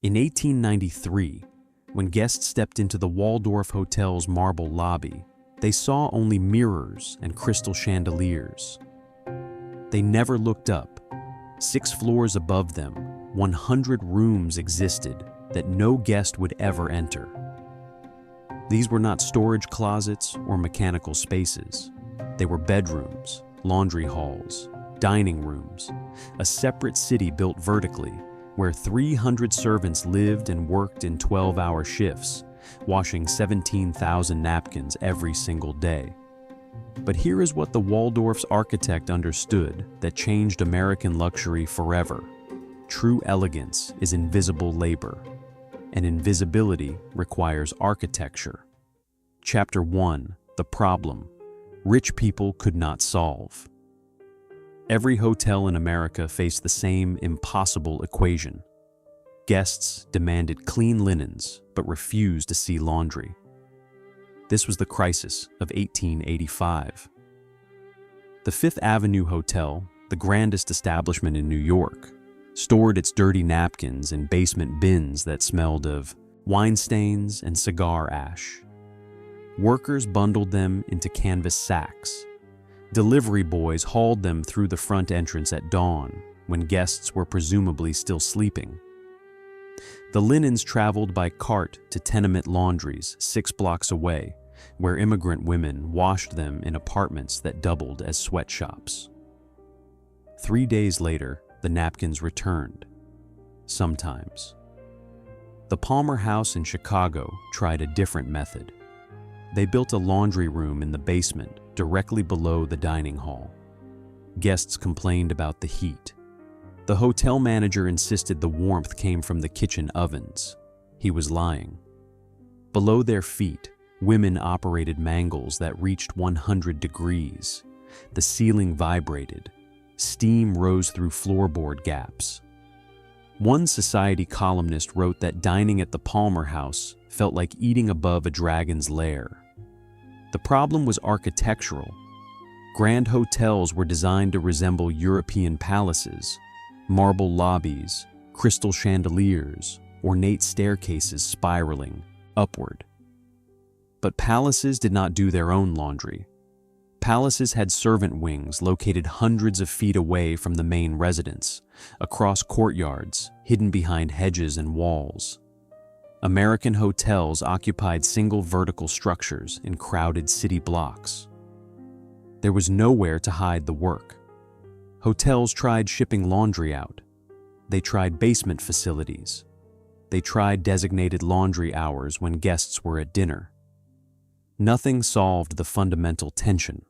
In 1893, when guests stepped into the Waldorf Hotel's marble lobby, they saw only mirrors and crystal chandeliers. They never looked up. 6 floors above them, 100 rooms existed that no guest would ever enter. These were not storage closets or mechanical spaces. They were bedrooms, laundry halls, dining rooms, a separate city built vertically where 300 servants lived and worked in 12-hour shifts, washing 17,000 napkins every single day. But here is what the Waldorf's architect understood that changed American luxury forever. True elegance is invisible labor, and invisibility requires architecture. Chapter 1: The Problem Rich People Could Not Solve. Every hotel in America faced the same impossible equation. Guests demanded clean linens but refused to see laundry. This was the crisis of 1885. The Fifth Avenue Hotel, the grandest establishment in New York, stored its dirty napkins in basement bins that smelled of wine stains and cigar ash. Workers bundled them into canvas sacks. Delivery boys hauled them through the front entrance at dawn, when guests were presumably still sleeping. The linens traveled by cart to tenement laundries 6 blocks away, where immigrant women washed them in apartments that doubled as sweatshops. 3 days later, the napkins returned. Sometimes. The Palmer House in Chicago tried a different method. They built a laundry room in the basement directly below the dining hall. Guests complained about the heat. The hotel manager insisted the warmth came from the kitchen ovens. He was lying. Below their feet, women operated mangles that reached 100 degrees. The ceiling vibrated. Steam rose through floorboard gaps. One Society columnist wrote that dining at the Palmer House felt like eating above a dragon's lair. The problem was architectural. Grand hotels were designed to resemble European palaces, marble lobbies, crystal chandeliers, ornate staircases spiraling upward. But palaces did not do their own laundry. Palaces had servant wings located hundreds of feet away from the main residence, across courtyards, hidden behind hedges and walls. American hotels occupied single vertical structures in crowded city blocks. There was nowhere to hide the work. Hotels tried shipping laundry out. They tried basement facilities. They tried designated laundry hours when guests were at dinner. Nothing solved the fundamental tension.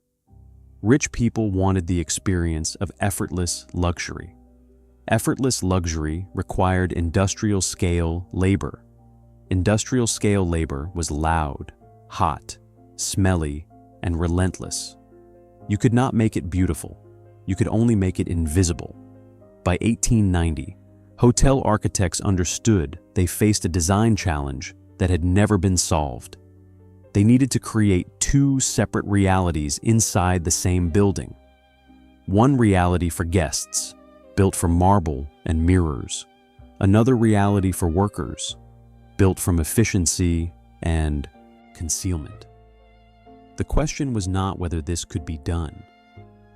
Rich people wanted the experience of effortless luxury. Effortless luxury required industrial-scale labor. Industrial-scale labor was loud, hot, smelly, and relentless. You could not make it beautiful. You could only make it invisible. By 1890, hotel architects understood they faced a design challenge that had never been solved. They needed to create 2 separate realities inside the same building. One reality for guests, built from marble and mirrors. Another reality for workers, built from efficiency and concealment. The question was not whether this could be done.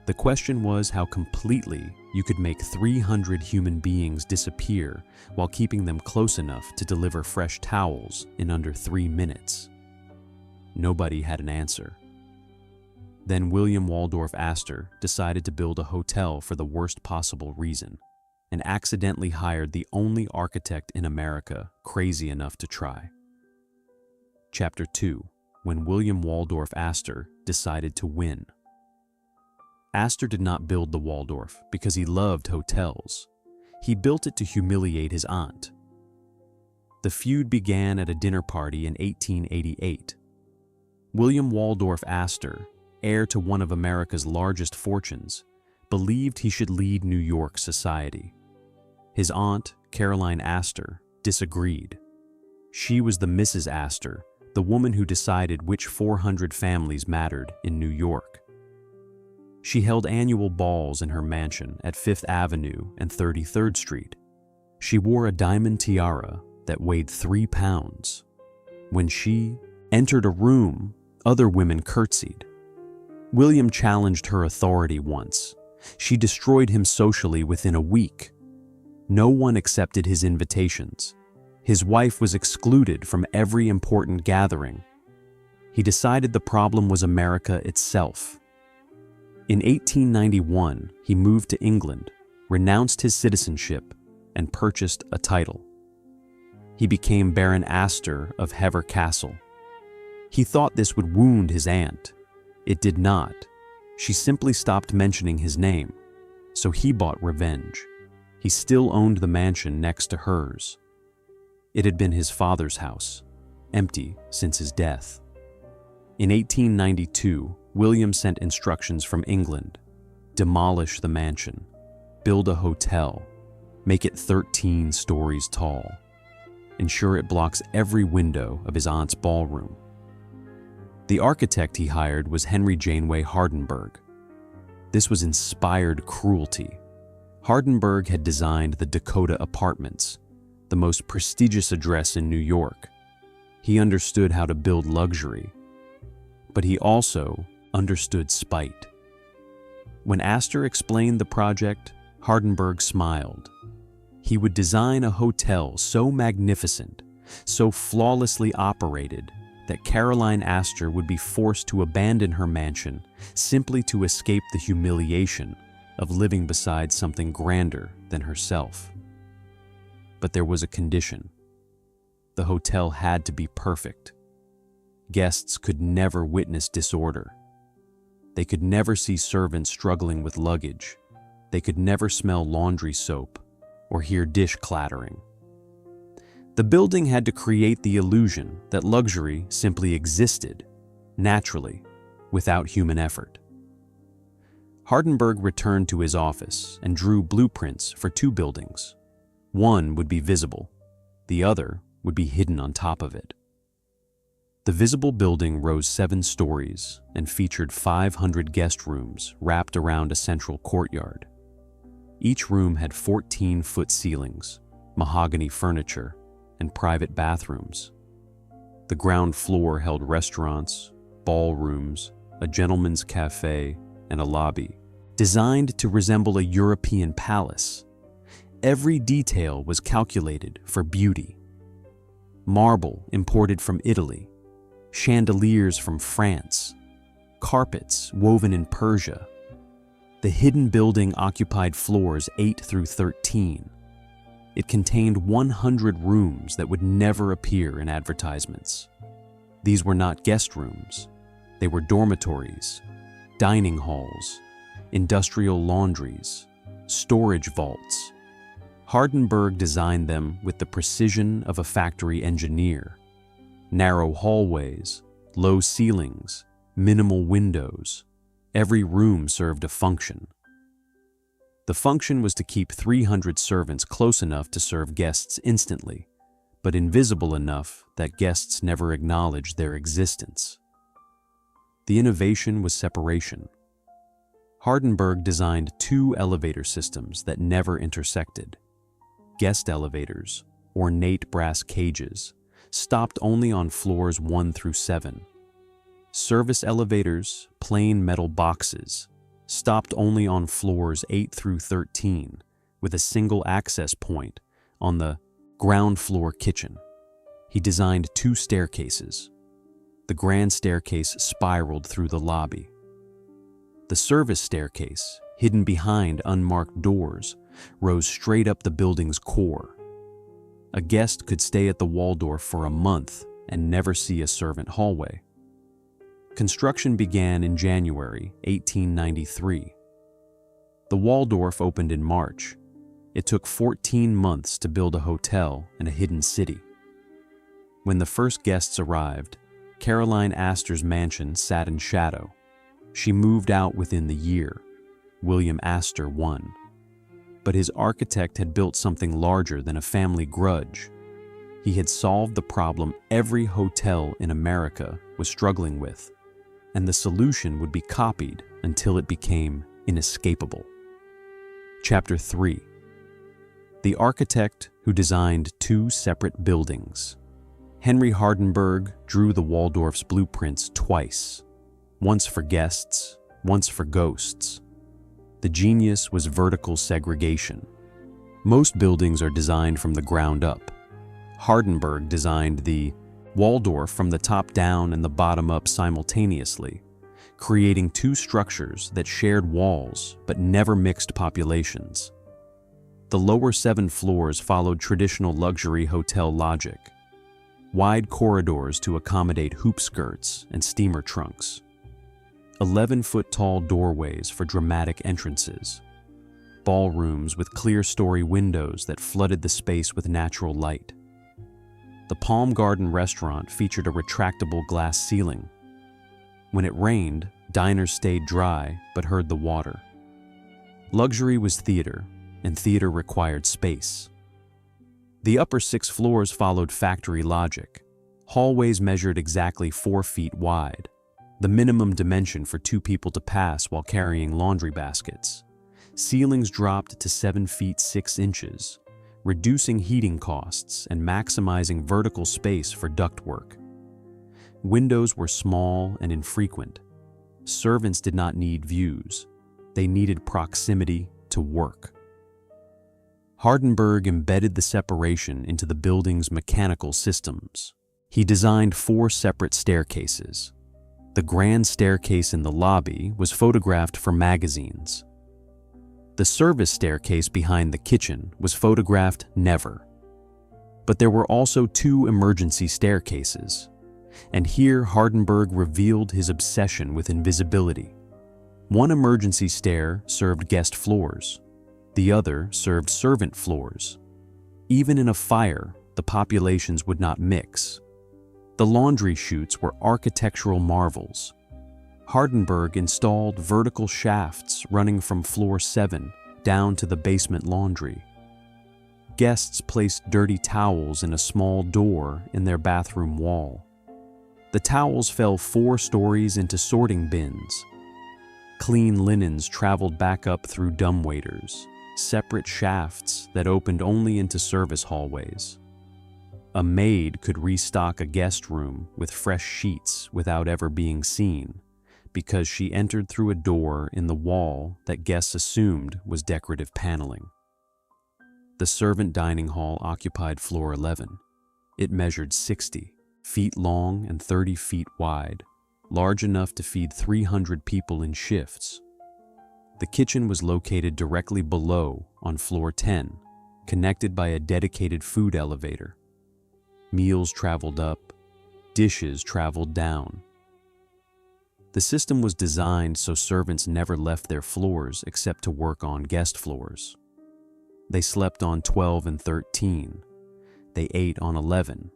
The question was how completely you could make 300 human beings disappear while keeping them close enough to deliver fresh towels in under 3 minutes. Nobody had an answer. Then William Waldorf Astor decided to build a hotel for the worst possible reason, and accidentally hired the only architect in America crazy enough to try. Chapter 2: When William Waldorf Astor decided to win. Astor did not build the Waldorf because he loved hotels. He built it to humiliate his aunt. The feud began at a dinner party in 1888. William Waldorf Astor, heir to one of America's largest fortunes, believed he should lead New York society. His aunt, Caroline Astor, disagreed. She was the Mrs. Astor, the woman who decided which 400 families mattered in New York. She held annual balls in her mansion at 5th Avenue and 33rd Street. She wore a diamond tiara that weighed 3 pounds. When she entered a room, other women curtsied. William challenged her authority once. She destroyed him socially within a week. No one accepted his invitations. His wife was excluded from every important gathering. He decided the problem was America itself. In 1891, he moved to England, renounced his citizenship, and purchased a title. He became Baron Astor of Hever Castle. He thought this would wound his aunt. It did not. She simply stopped mentioning his name, so he bought revenge. He still owned the mansion next to hers. It had been his father's house, empty since his death. In 1892, William sent instructions from England: demolish the mansion, build a hotel, make it 13 stories tall, ensure it blocks every window of his aunt's ballroom. The architect he hired was Henry Janeway Hardenberg. This was inspired cruelty. Hardenberg had designed the Dakota Apartments, the most prestigious address in New York. He understood how to build luxury, but he also understood spite. When Astor explained the project, Hardenberg smiled. He would design a hotel so magnificent, so flawlessly operated, that Caroline Astor would be forced to abandon her mansion simply to escape the humiliation of living beside something grander than herself. But there was a condition. The hotel had to be perfect. Guests could never witness disorder. They could never see servants struggling with luggage. They could never smell laundry soap or hear dish clattering. The building had to create the illusion that luxury simply existed, naturally, without human effort. Hardenberg returned to his office and drew blueprints for 2 buildings. One would be visible, the other would be hidden on top of it. The visible building rose 7 stories and featured 500 guest rooms wrapped around a central courtyard. Each room had 14-foot ceilings, mahogany furniture, and private bathrooms. The ground floor held restaurants, ballrooms, a gentleman's cafe, and a lobby, designed to resemble a European palace. Every detail was calculated for beauty. Marble imported from Italy, chandeliers from France, carpets woven in Persia. The hidden building occupied floors 8 through 13. It contained 100 rooms that would never appear in advertisements. These were not guest rooms. They were dormitories, dining halls, industrial laundries, storage vaults. Hardenberg designed them with the precision of a factory engineer. Narrow hallways, low ceilings, minimal windows. Every room served a function. The function was to keep 300 servants close enough to serve guests instantly, but invisible enough that guests never acknowledged their existence. The innovation was separation. Hardenberg designed 2 elevator systems that never intersected. Guest elevators, ornate brass cages, stopped only on floors 1 through 7. Service elevators, plain metal boxes, stopped only on floors 8 through 13, with a single access point on the ground floor kitchen. He designed 2 staircases. The grand staircase spiraled through the lobby. The service staircase, hidden behind unmarked doors, rose straight up the building's core. A guest could stay at the Waldorf for a month and never see a servant hallway. Construction began in January 1893. The Waldorf opened in March. It took 14 months to build a hotel in a hidden city. When the first guests arrived, Caroline Astor's mansion sat in shadow. She moved out within the year. William Astor won. But his architect had built something larger than a family grudge. He had solved the problem every hotel in America was struggling with, and the solution would be copied until it became inescapable. Chapter 3. The architect who designed two separate buildings. Henry Hardenberg drew the Waldorf's blueprints twice, once for guests, once for ghosts. The genius was vertical segregation. Most buildings are designed from the ground up. Hardenberg designed the Waldorf from the top down and the bottom up simultaneously, creating two structures that shared walls but never mixed populations. The lower 7 floors followed traditional luxury hotel logic. Wide corridors to accommodate hoop skirts and steamer trunks. 11-foot-tall doorways for dramatic entrances. Ballrooms with clear-story windows that flooded the space with natural light. The Palm Garden restaurant featured a retractable glass ceiling. When it rained, diners stayed dry but heard the water. Luxury was theater, and theater required space. The upper 6 floors followed factory logic. Hallways measured exactly 4 feet wide, the minimum dimension for 2 people to pass while carrying laundry baskets. Ceilings dropped to 7 feet 6 inches, reducing heating costs and maximizing vertical space for ductwork. Windows were small and infrequent. Servants did not need views. They needed proximity to work. Hardenberg embedded the separation into the building's mechanical systems. He designed 4 separate staircases. The grand staircase in the lobby was photographed for magazines. The service staircase behind the kitchen was photographed never. But there were also 2 emergency staircases, and here Hardenberg revealed his obsession with invisibility. One emergency stair served guest floors. The other served servant floors. Even in a fire, the populations would not mix. The laundry chutes were architectural marvels. Hardenberg installed vertical shafts running from floor 7 down to the basement laundry. Guests placed dirty towels in a small door in their bathroom wall. The towels fell 4 stories into sorting bins. Clean linens traveled back up through dumbwaiters, separate shafts that opened only into service hallways. A maid could restock a guest room with fresh sheets without ever being seen, because she entered through a door in the wall that guests assumed was decorative paneling. The servant dining hall occupied floor 11. It measured 60 feet long and 30 feet wide, large enough to feed 300 people in shifts. The kitchen was located directly below on floor 10, connected by a dedicated food elevator. Meals traveled up, dishes traveled down. The system was designed so servants never left their floors except to work on guest floors. They slept on 12 and 13. They ate on 11.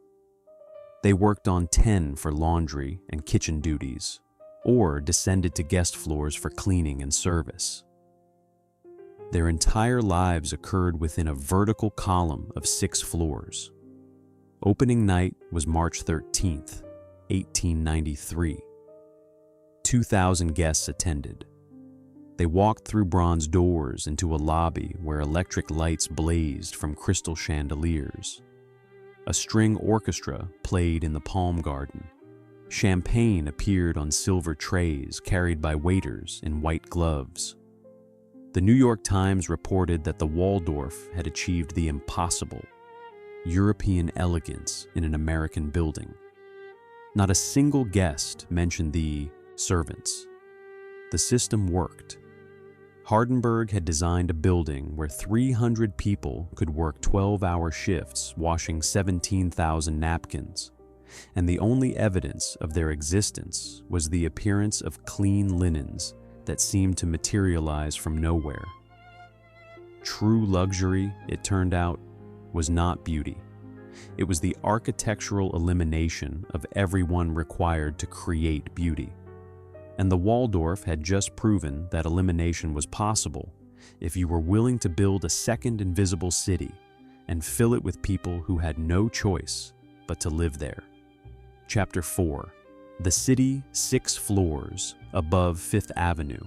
They worked on 10 for laundry and kitchen duties, or descended to guest floors for cleaning and service. Their entire lives occurred within a vertical column of 6 floors. Opening night was March 13th, 1893. 2,000 guests attended. They walked through bronze doors into a lobby where electric lights blazed from crystal chandeliers. A string orchestra played in the Palm Garden. Champagne appeared on silver trays carried by waiters in white gloves. The New York Times reported that the Waldorf had achieved the impossible: European elegance in an American building. Not a single guest mentioned the servants. The system worked. Hardenberg had designed a building where 300 people could work 12-hour shifts washing 17,000 napkins, and the only evidence of their existence was the appearance of clean linens that seemed to materialize from nowhere. True luxury, it turned out, was not beauty. It was the architectural elimination of everyone required to create beauty. And the Waldorf had just proven that elimination was possible if you were willing to build a second invisible city and fill it with people who had no choice but to live there. Chapter 4. The City 6 Floors Above 5th Avenue.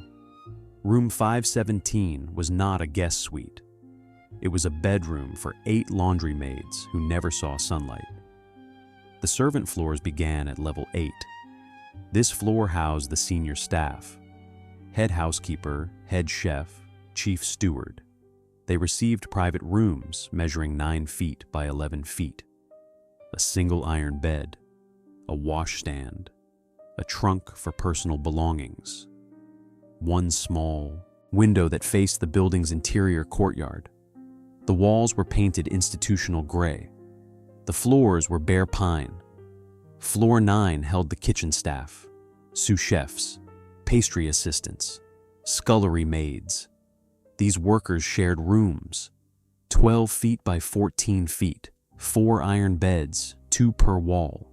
Room 517 was not a guest suite. It was a bedroom for 8 laundry maids who never saw sunlight. The servant floors began at level 8. This floor housed the senior staff, head housekeeper, head chef, chief steward. They received private rooms measuring 9 feet by 11 feet, a single iron bed, a washstand, a trunk for personal belongings, one small window that faced the building's interior courtyard. The walls were painted institutional gray. The floors were bare pine. Floor 9 held the kitchen staff, sous chefs, pastry assistants, scullery maids. These workers shared rooms, 12 feet by 14 feet, 4 iron beds, 2 per wall.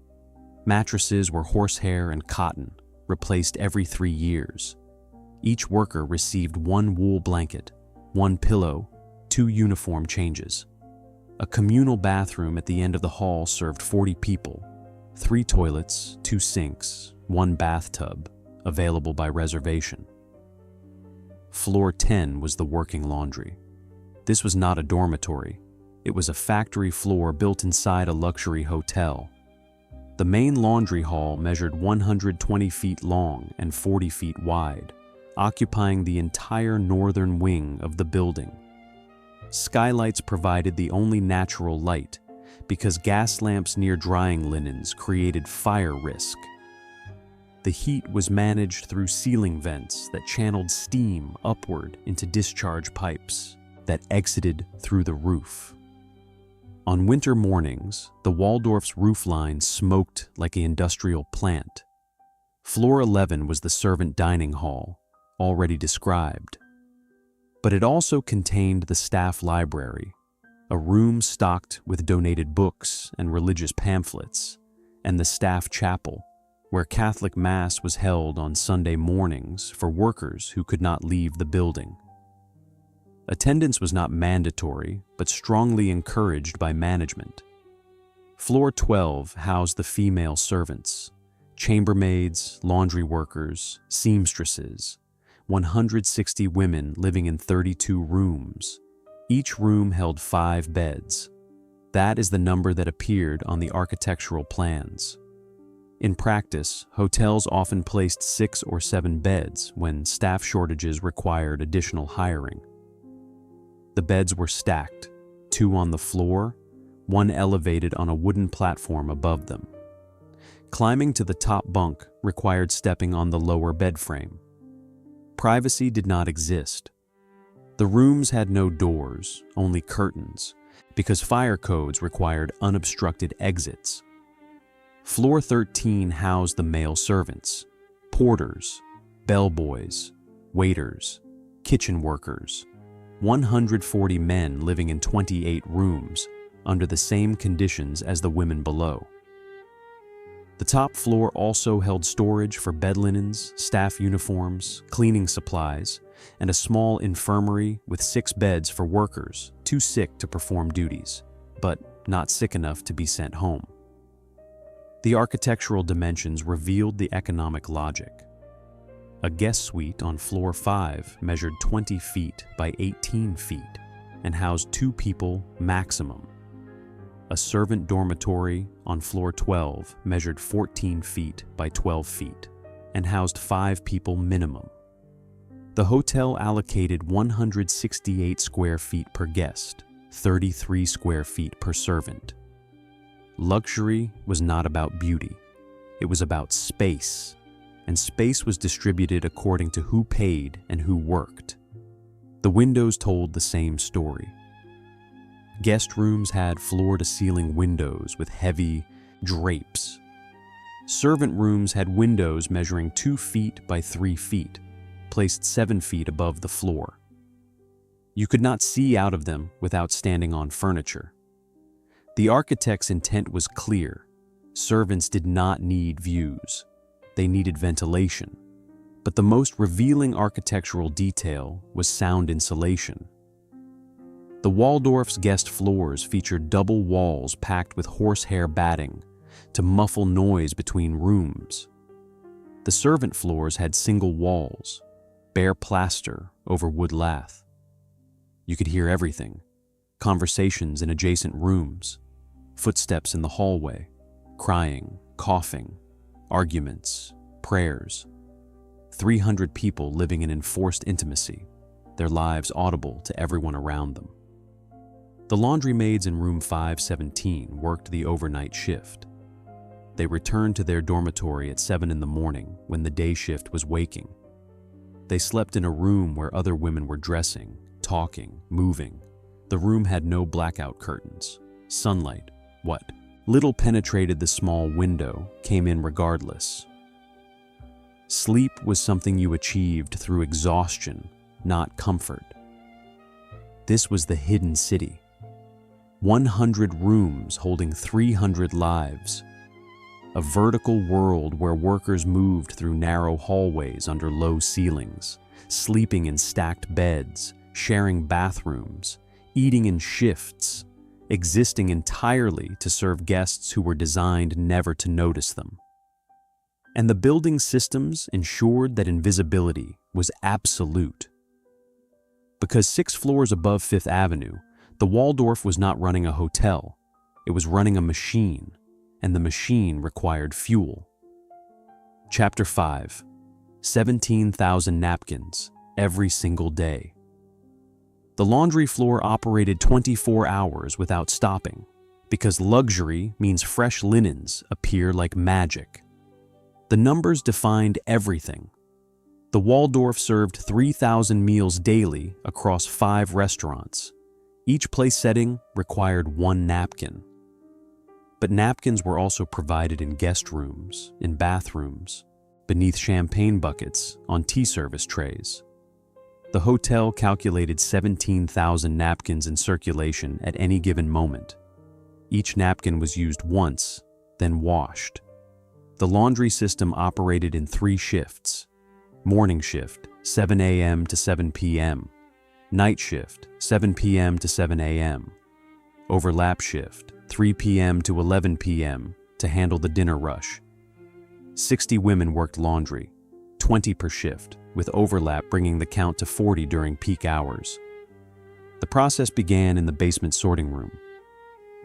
Mattresses were horsehair and cotton, replaced every 3 years. Each worker received 1 wool blanket, 1 pillow, 2 uniform changes. A communal bathroom at the end of the hall served 40 people, 3 toilets, 2 sinks, 1 bathtub, available by reservation. Floor 10 was the working laundry. This was not a dormitory. It was a factory floor built inside a luxury hotel. The main laundry hall measured 120 feet long and 40 feet wide, occupying the entire northern wing of the building. Skylights provided the only natural light because gas lamps near drying linens created fire risk. The heat was managed through ceiling vents that channeled steam upward into discharge pipes that exited through the roof. On winter mornings, the Waldorf's roofline smoked like an industrial plant. Floor 11 was the servant dining hall, already described. But it also contained the staff library, a room stocked with donated books and religious pamphlets, and the staff chapel, where Catholic Mass was held on Sunday mornings for workers who could not leave the building. Attendance was not mandatory, but strongly encouraged by management. Floor 12 housed the female servants, chambermaids, laundry workers, seamstresses, 160 women living in 32 rooms. Each room held 5 beds. That is the number that appeared on the architectural plans. In practice, hotels often placed 6 or 7 beds when staff shortages required additional hiring. The beds were stacked, 2 on the floor, 1 elevated on a wooden platform above them. Climbing to the top bunk required stepping on the lower bed frame. Privacy did not exist. The rooms had no doors, only curtains, because fire codes required unobstructed exits. Floor 13 housed the male servants, porters, bellboys, waiters, kitchen workers, 140 men living in 28 rooms under the same conditions as the women below. The top floor also held storage for bed linens, staff uniforms, cleaning supplies, and a small infirmary with 6 beds for workers too sick to perform duties, but not sick enough to be sent home. The architectural dimensions revealed the economic logic. A guest suite on floor 5 measured 20 feet by 18 feet and housed 2 people maximum. A servant dormitory on floor 12 measured 14 feet by 12 feet and housed 5 people minimum. The hotel allocated 168 square feet per guest, 33 square feet per servant. Luxury was not about beauty. It was about space, and space was distributed according to who paid and who worked. The windows told the same story. Guest rooms had floor-to-ceiling windows with heavy drapes. Servant rooms had windows measuring 2 feet by 3 feet, placed 7 feet above the floor. You could not see out of them without standing on furniture. The architect's intent was clear. Servants did not need views. They needed ventilation. But the most revealing architectural detail was sound insulation. The Waldorf's guest floors featured double walls packed with horsehair batting to muffle noise between rooms. The servant floors had single walls, bare plaster over wood lath. You could hear everything, conversations in adjacent rooms, footsteps in the hallway, crying, coughing, arguments, prayers. 300 people living in enforced intimacy, their lives audible to everyone around them. The laundry maids in room 517 worked the overnight shift. They returned to their dormitory at 7 in the morning when the day shift was waking. They slept in a room where other women were dressing, talking, moving. The room had no blackout curtains. Sunlight, what little penetrated the small window, came in regardless. Sleep was something you achieved through exhaustion, not comfort. This was the hidden city. 100 rooms holding 300 lives. A vertical world where workers moved through narrow hallways under low ceilings, sleeping in stacked beds, sharing bathrooms, eating in shifts, existing entirely to serve guests who were designed never to notice them. And the building systems ensured that invisibility was absolute. Because 6 floors above 5th Avenue, the Waldorf was not running a hotel, it was running a machine, and the machine required fuel. Chapter 5. 17,000 napkins every single day. The laundry floor operated 24 hours without stopping, because luxury means fresh linens appear like magic. The numbers defined everything. The Waldorf served 3,000 meals daily across 5 restaurants. Each place setting required 1 napkin. But napkins were also provided in guest rooms, in bathrooms, beneath champagne buckets, on tea service trays. The hotel calculated 17,000 napkins in circulation at any given moment. Each napkin was used once, then washed. The laundry system operated in 3 shifts. Morning shift, 7 a.m. to 7 p.m. Night shift, 7 p.m. to 7 a.m. Overlap shift, 3 p.m. to 11 p.m. to handle the dinner rush. 60 women worked laundry, 20 per shift, with overlap bringing the count to 40 during peak hours. The process began in the basement sorting room.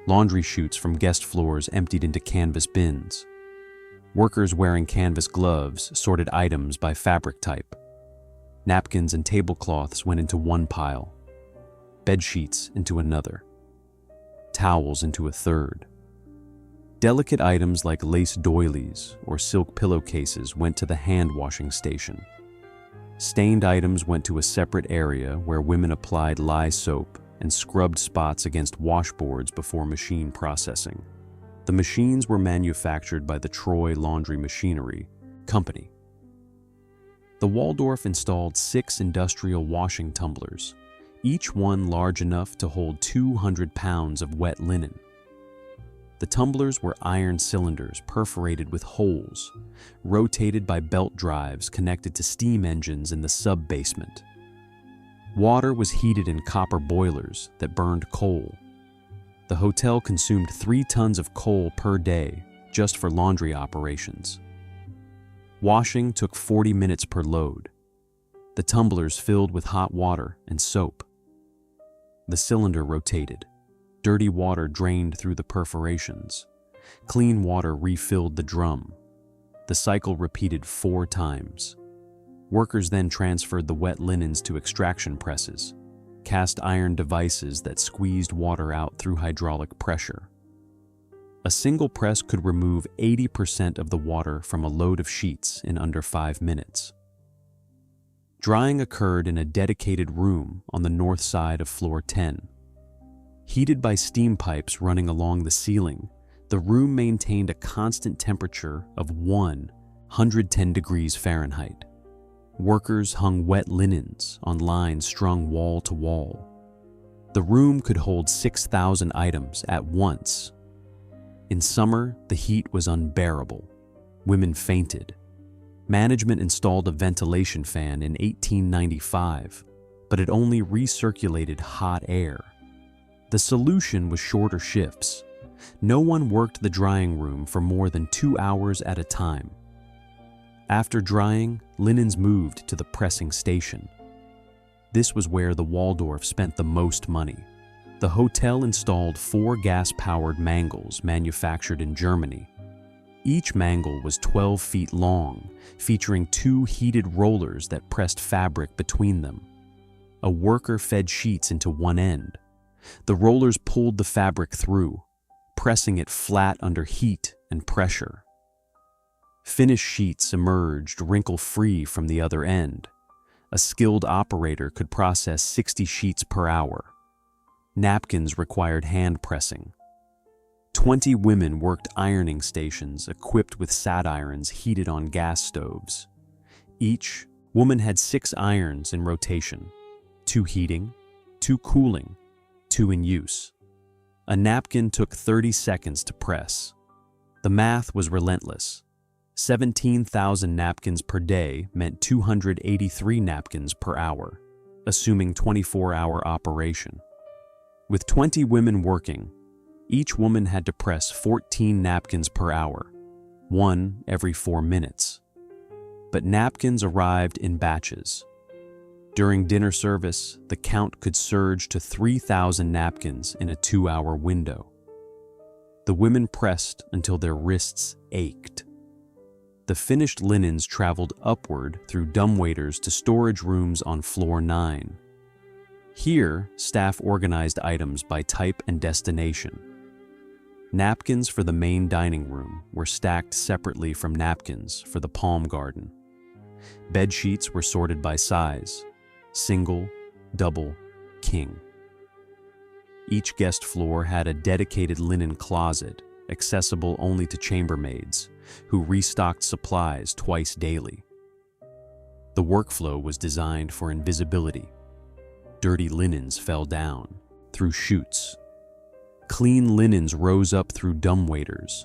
Laundry chutes from guest floors emptied into canvas bins. Workers wearing canvas gloves sorted items by fabric type. Napkins and tablecloths went into one pile. Bed sheets into another. Towels into a third. Delicate items like lace doilies or silk pillowcases went to the hand-washing station. Stained items went to a separate area where women applied lye soap and scrubbed spots against washboards before machine processing. The machines were manufactured by the Troy Laundry Machinery Company. The Waldorf installed 6 industrial washing tumblers, each one large enough to hold 200 pounds of wet linen. The tumblers were iron cylinders perforated with holes, rotated by belt drives connected to steam engines in the sub-basement. Water was heated in copper boilers that burned coal. The hotel consumed 3 tons of coal per day just for laundry operations. Washing took 40 minutes per load. The tumblers filled with hot water and soap. The cylinder rotated. Dirty water drained through the perforations. Clean water refilled the drum. The cycle repeated 4 times. Workers then transferred the wet linens to extraction presses, cast iron devices that squeezed water out through hydraulic pressure. A single press could remove 80% of the water from a load of sheets in under 5 minutes. Drying occurred in a dedicated room on the north side of floor 10. Heated by steam pipes running along the ceiling, the room maintained a constant temperature of 110 degrees Fahrenheit. Workers hung wet linens on lines strung wall to wall. The room could hold 6,000 items at once. In summer, the heat was unbearable. Women fainted. Management installed a ventilation fan in 1895, but it only recirculated hot air. The solution was shorter shifts. No one worked the drying room for more than 2 hours at a time. After drying, linens moved to the pressing station. This was where the Waldorf spent the most money. The hotel installed 4 gas-powered mangles manufactured in Germany. Each mangle was 12 feet long, featuring 2 heated rollers that pressed fabric between them. A worker fed sheets into one end. The rollers pulled the fabric through, pressing it flat under heat and pressure. Finished sheets emerged wrinkle-free from the other end. A skilled operator could process 60 sheets per hour. Napkins required hand pressing. 20 women worked ironing stations equipped with sat irons heated on gas stoves. Each woman had 6 irons in rotation, 2 heating, 2 cooling, 2 in use. A napkin took 30 seconds to press. The math was relentless. 17,000 napkins per day meant 283 napkins per hour, assuming 24-hour operation. With 20 women working, each woman had to press 14 napkins per hour, 1 every 4 minutes. But napkins arrived in batches. During dinner service, the count could surge to 3,000 napkins in a 2-hour window. The women pressed until their wrists ached. The finished linens traveled upward through dumbwaiters to storage rooms on floor 9. Here, staff organized items by type and destination. Napkins for the main dining room were stacked separately from napkins for the palm garden. Bed sheets were sorted by size: single, double, king. Each guest floor had a dedicated linen closet, accessible only to chambermaids, who restocked supplies twice daily. The workflow was designed for invisibility. Dirty linens fell down through chutes. Clean linens rose up through dumbwaiters.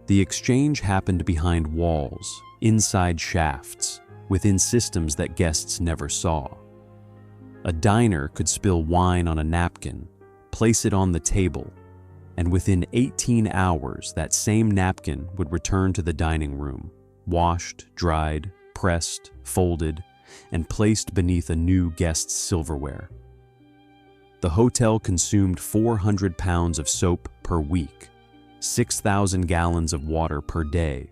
The exchange happened behind walls, inside shafts, within systems that guests never saw. A diner could spill wine on a napkin, place it on the table, and within 18 hours that same napkin would return to the dining room, washed, dried, pressed, folded, and placed beneath a new guest's silverware. The hotel consumed 400 pounds of soap per week, 6,000 gallons of water per day,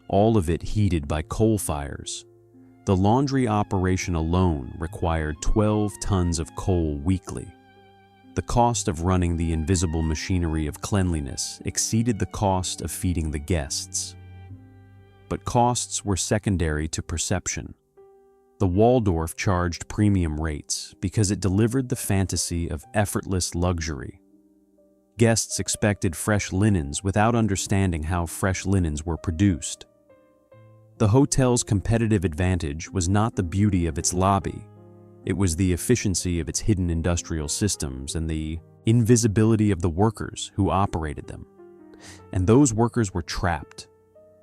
all of it heated by coal fires. The laundry operation alone required 12 tons of coal weekly. The cost of running the invisible machinery of cleanliness exceeded the cost of feeding the guests. But costs were secondary to perception. The Waldorf charged premium rates because it delivered the fantasy of effortless luxury. Guests expected fresh linens without understanding how fresh linens were produced. The hotel's competitive advantage was not the beauty of its lobby. It was the efficiency of its hidden industrial systems and the invisibility of the workers who operated them. And those workers were trapped,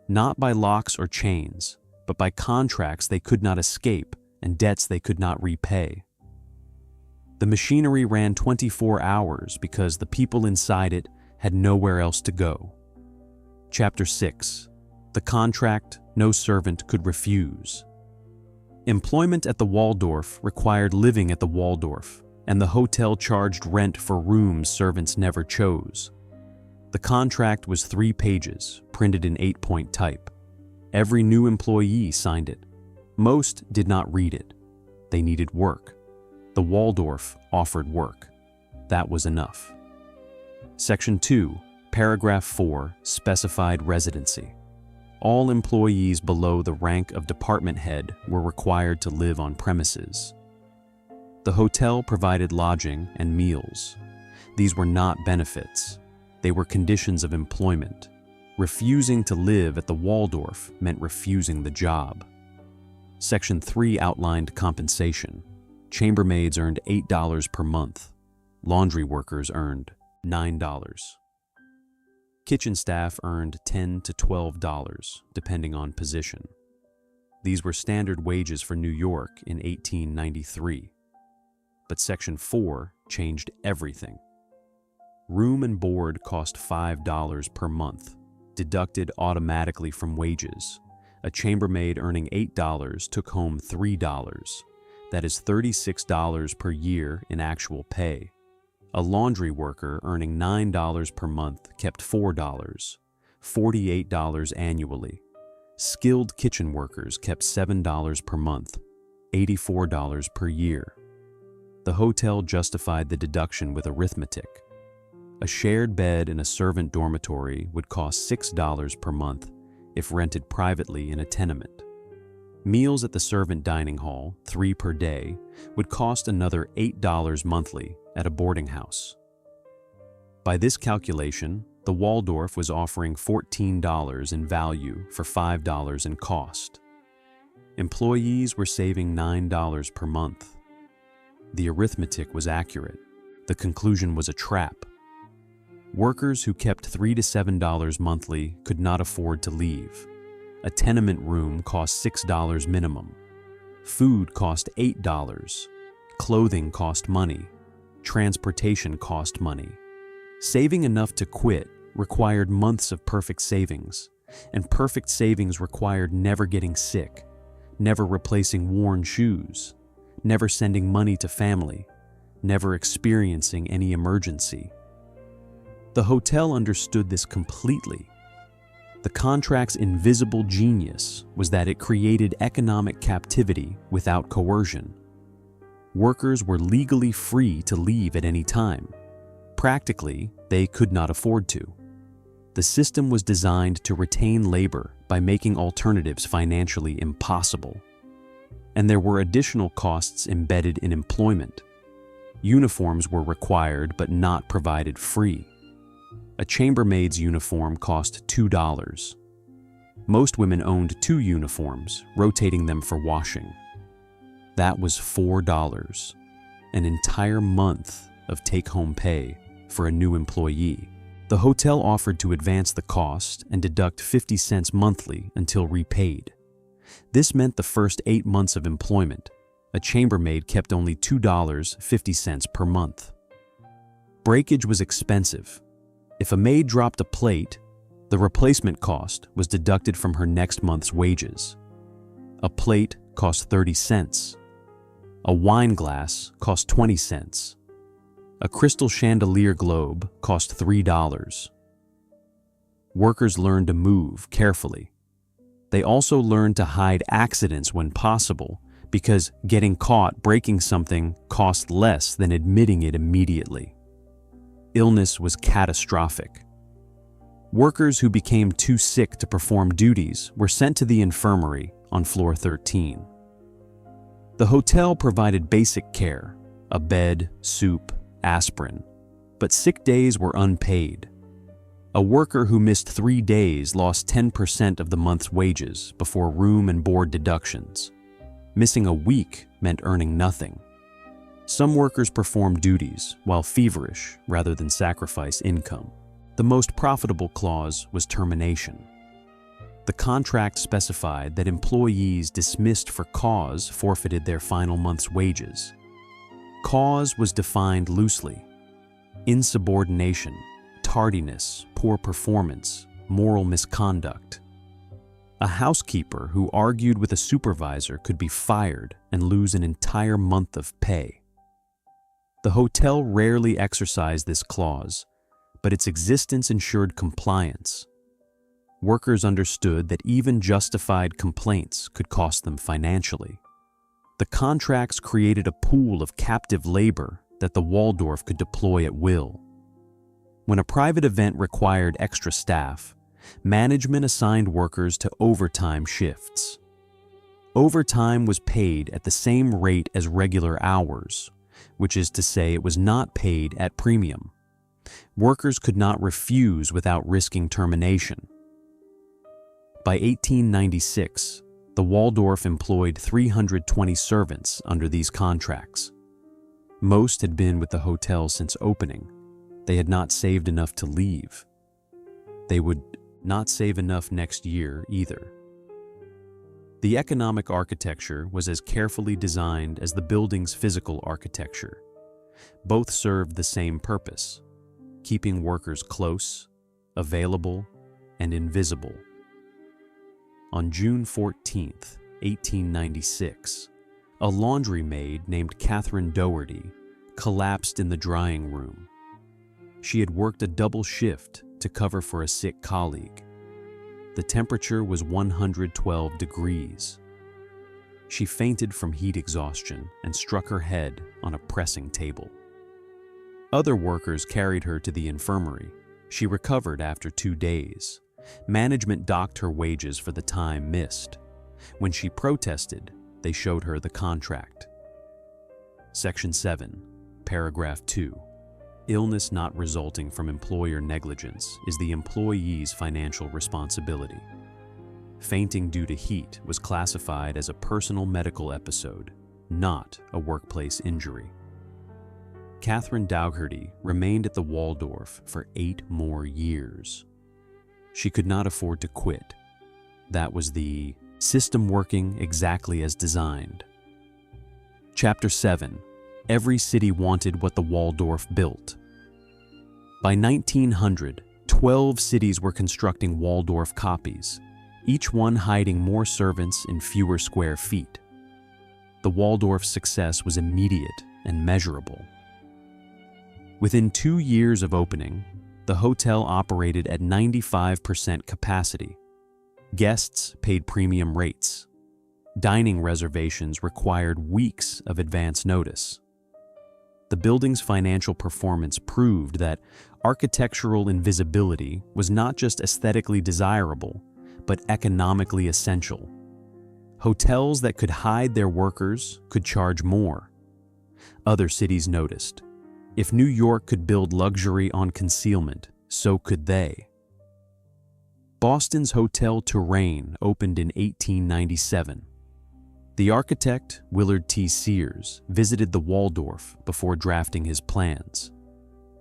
not by locks or chains, but by contracts they could not escape and debts they could not repay. The machinery ran 24 hours because the people inside it had nowhere else to go. Chapter 6. The contract no servant could refuse. Employment at the Waldorf required living at the Waldorf, and the hotel charged rent for rooms servants never chose. The contract was 3 pages, printed in 8-point type. Every new employee signed it. Most did not read it. They needed work. The Waldorf offered work. That was enough. Section 2, Paragraph 4, Specified Residency. All employees below the rank of department head were required to live on premises. The hotel provided lodging and meals. These were not benefits. They were conditions of employment. Refusing to live at the Waldorf meant refusing the job. Section 3 outlined compensation. Chambermaids earned $8 per month. Laundry workers earned $9. Kitchen staff earned $10 to $12, depending on position. These were standard wages for New York in 1893. But Section 4 changed everything. Room and board cost $5 per month, deducted automatically from wages. A chambermaid earning $8 took home $3. That is $36 per year in actual pay. A laundry worker earning $9 per month kept $4, $48 annually. Skilled kitchen workers kept $7 per month, $84 per year. The hotel justified the deduction with arithmetic. A shared bed in a servant dormitory would cost $6 per month if rented privately in a tenement. Meals at the servant dining hall, 3 per day, would cost another $8 monthly at a boarding house. By this calculation, the Waldorf was offering $14 in value for $5 in cost. Employees were saving $9 per month. The arithmetic was accurate. The conclusion was a trap. Workers who kept $3 to $7 monthly could not afford to leave. A tenement room cost $6 minimum. Food cost $8. Clothing cost money. Transportation cost money. Saving enough to quit required months of perfect savings, and perfect savings required never getting sick, never replacing worn shoes, never sending money to family, never experiencing any emergency. The hotel understood this completely. The contract's invisible genius was that it created economic captivity without coercion. Workers were legally free to leave at any time. Practically, they could not afford to. The system was designed to retain labor by making alternatives financially impossible. And there were additional costs embedded in employment. Uniforms were required but not provided free. A chambermaid's uniform cost $2. Most women owned 2 uniforms, rotating them for washing. That was $4, an entire month of take-home pay for a new employee. The hotel offered to advance the cost and deduct 50 cents monthly until repaid. This meant the first 8 months of employment, a chambermaid kept only $2.50 per month. Breakage was expensive. If a maid dropped a plate, the replacement cost was deducted from her next month's wages. A plate cost 30 cents. A wine glass cost 20 cents. A crystal chandelier globe cost $3. Workers learned to move carefully. They also learned to hide accidents when possible, because getting caught breaking something cost less than admitting it immediately. Illness was catastrophic. Workers who became too sick to perform duties were sent to the infirmary on floor 13. The hotel provided basic care, a bed, soup, aspirin, but sick days were unpaid. A worker who missed 3 days lost 10% of the month's wages before room and board deductions. Missing a week meant earning nothing. Some workers performed duties while feverish rather than sacrifice income. The most profitable clause was termination. The contract specified that employees dismissed for cause forfeited their final month's wages. Cause was defined loosely: insubordination, tardiness, poor performance, moral misconduct. A housekeeper who argued with a supervisor could be fired and lose an entire month of pay. The hotel rarely exercised this clause, but its existence ensured compliance. Workers understood that even justified complaints could cost them financially. The contracts created a pool of captive labor that the Waldorf could deploy at will. When a private event required extra staff, management assigned workers to overtime shifts. Overtime was paid at the same rate as regular hours, which is to say it was not paid at premium. Workers could not refuse without risking termination. By 1896, the Waldorf employed 320 servants under these contracts. Most had been with the hotel since opening. They had not saved enough to leave. They would not save enough next year either. The economic architecture was as carefully designed as the building's physical architecture. Both served the same purpose: keeping workers close, available, and invisible. On June 14, 1896, a laundry maid named Catherine Doherty collapsed in the drying room. She had worked a double shift to cover for a sick colleague. The temperature was 112 degrees. She fainted from heat exhaustion and struck her head on a pressing table. Other workers carried her to the infirmary. She recovered after 2 days. Management docked her wages for the time missed. When she protested, they showed her the contract. Section 7, Paragraph 2. Illness not resulting from employer negligence is the employee's financial responsibility. Fainting due to heat was classified as a personal medical episode, not a workplace injury. Catherine Daugherty remained at the Waldorf for 8 more years. She could not afford to quit. That was the system working exactly as designed. Chapter 7. Every city wanted what the Waldorf built. By 1900, 12 cities were constructing Waldorf copies, each one hiding more servants in fewer square feet. The Waldorf's success was immediate and measurable. Within 2 years of opening, the hotel operated at 95% capacity. Guests paid premium rates. Dining reservations required weeks of advance notice. The building's financial performance proved that architectural invisibility was not just aesthetically desirable, but economically essential. Hotels that could hide their workers could charge more. Other cities noticed. If New York could build luxury on concealment, so could they. Boston's Hotel Touraine opened in 1897. The architect, Willard T. Sears, visited the Waldorf before drafting his plans.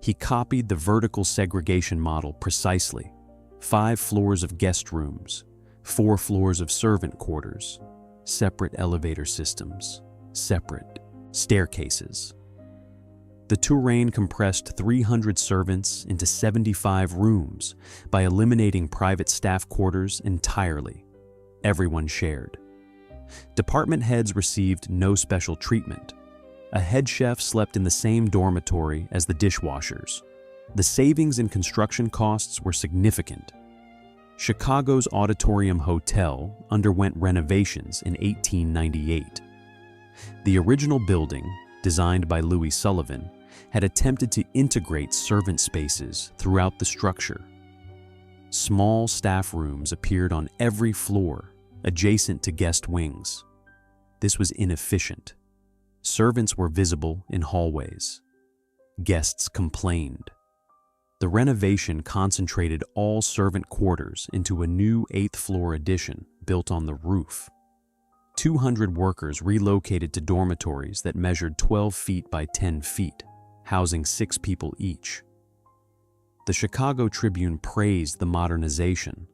He copied the vertical segregation model precisely: 5 floors of guest rooms, 4 floors of servant quarters, separate elevator systems, separate staircases. The Touraine compressed 300 servants into 75 rooms by eliminating private staff quarters entirely. Everyone shared. Department heads received no special treatment. A head chef slept in the same dormitory as the dishwashers. The savings in construction costs were significant. Chicago's Auditorium Hotel underwent renovations in 1898. The original building, designed by Louis Sullivan, had attempted to integrate servant spaces throughout the structure. Small staff rooms appeared on every floor, adjacent to guest wings. This was inefficient. Servants were visible in hallways. Guests complained. The renovation concentrated all servant quarters into a new 8th-floor addition built on the roof. 200 workers relocated to dormitories that measured 12 feet by 10 feet, housing 6 people each. The Chicago Tribune praised the modernization.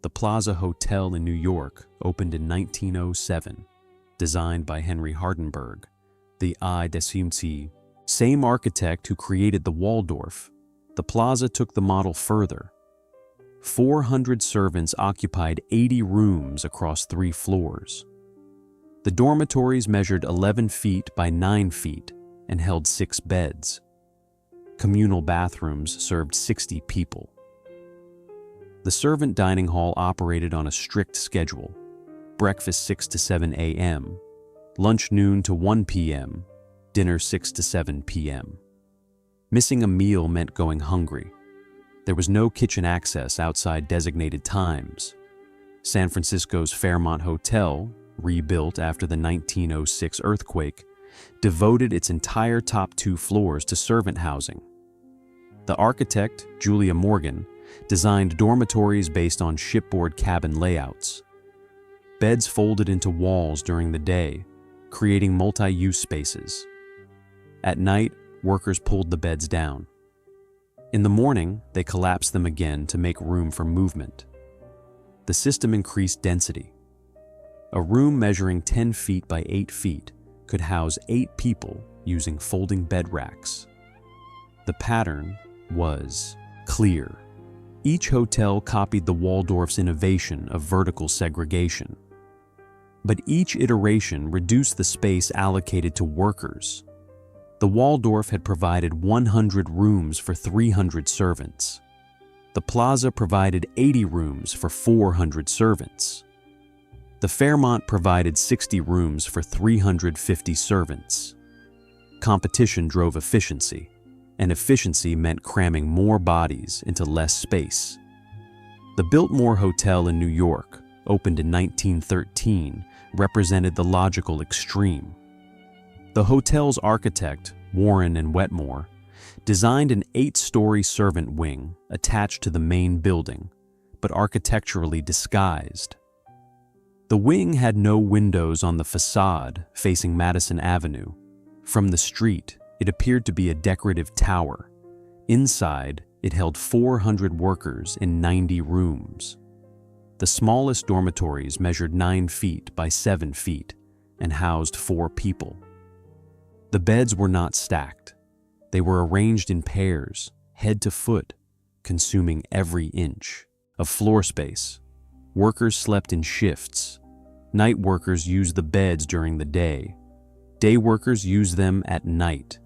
The Plaza Hotel in New York opened in 1907, designed by Henry Hardenberg, the same architect who created the Waldorf. The Plaza took the model further. 400 servants occupied 80 rooms across 3 floors. The dormitories measured 11 feet by 9 feet and held 6 beds. Communal bathrooms served 60 people. The servant dining hall operated on a strict schedule: breakfast 6 to 7 a.m., lunch noon to 1 p.m., dinner 6 to 7 p.m. Missing a meal meant going hungry. There was no kitchen access outside designated times. San Francisco's Fairmont Hotel, rebuilt after the 1906 earthquake, devoted its entire top 2 floors to servant housing. The architect, Julia Morgan, designed dormitories based on shipboard cabin layouts. Beds folded into walls during the day, creating multi-use spaces. At night, workers pulled the beds down. In the morning, they collapsed them again to make room for movement. The system increased density. A room measuring 10 feet by 8 feet could house 8 people using folding bed racks. The pattern was clear. Each hotel copied the Waldorf's innovation of vertical segregation. But each iteration reduced the space allocated to workers. The Waldorf had provided 100 rooms for 300 servants. The Plaza provided 80 rooms for 400 servants. The Fairmont provided 60 rooms for 350 servants. Competition drove efficiency, and efficiency meant cramming more bodies into less space. The Biltmore Hotel in New York, opened in 1913, represented the logical extreme. The hotel's architect, Warren and Wetmore, designed an 8-story servant wing attached to the main building, but architecturally disguised. The wing had no windows on the facade facing Madison Avenue. From the street, it appeared to be a decorative tower. Inside, it held 400 workers in 90 rooms. The smallest dormitories measured 9 feet by 7 feet and housed 4 people. The beds were not stacked. They were arranged in pairs, head to foot, consuming every inch of floor space. Workers slept in shifts. Night workers used the beds during the day. Day workers used them at night.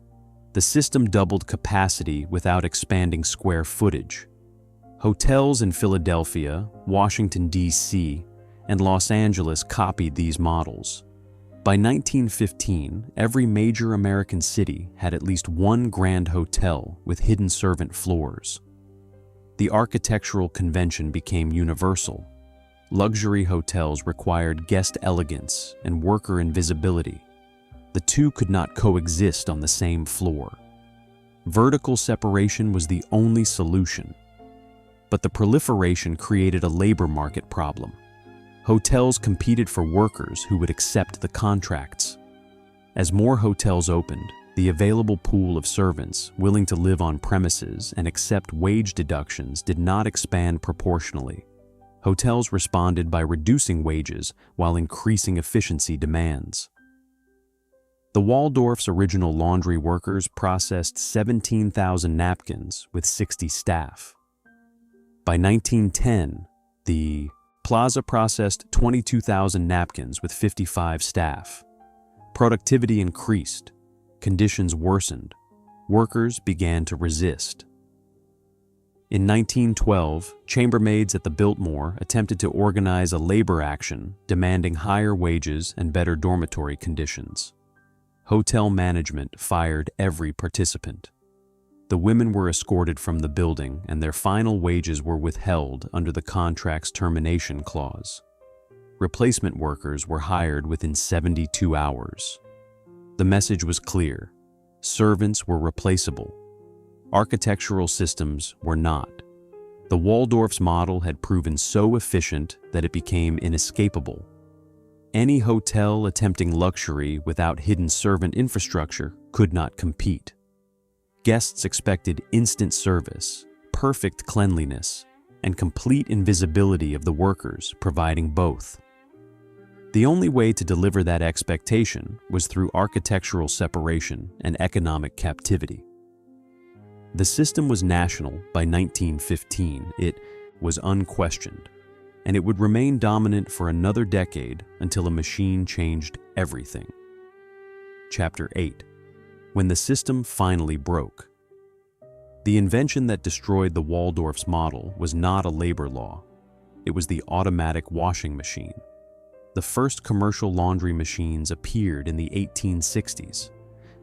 The system doubled capacity without expanding square footage. Hotels in Philadelphia, Washington, D.C., and Los Angeles copied these models. By 1915, every major American city had at least one grand hotel with hidden servant floors. The architectural convention became universal. Luxury hotels required guest elegance and worker invisibility. The two could not coexist on the same floor. Vertical separation was the only solution. But the proliferation created a labor market problem. Hotels competed for workers who would accept the contracts. As more hotels opened, the available pool of servants willing to live on premises and accept wage deductions did not expand proportionally. Hotels responded by reducing wages while increasing efficiency demands. The Waldorf's original laundry workers processed 17,000 napkins with 60 staff. By 1910, the Plaza processed 22,000 napkins with 55 staff. Productivity increased. Conditions worsened. Workers began to resist. In 1912, chambermaids at the Biltmore attempted to organize a labor action demanding higher wages and better dormitory conditions. Hotel management fired every participant. The women were escorted from the building and their final wages were withheld under the contract's termination clause. Replacement workers were hired within 72 hours. The message was clear. Servants were replaceable. Architectural systems were not. The Waldorf's model had proven so efficient that it became inescapable. Any hotel attempting luxury without hidden servant infrastructure could not compete. Guests expected instant service, perfect cleanliness, and complete invisibility of the workers providing both. The only way to deliver that expectation was through architectural separation and economic captivity. The system was national by 1915. It was unquestioned, and it would remain dominant for another decade until a machine changed everything. Chapter 8. When the system finally broke. The invention that destroyed the Waldorf's model was not a labor law. It was the automatic washing machine. The first commercial laundry machines appeared in the 1860s.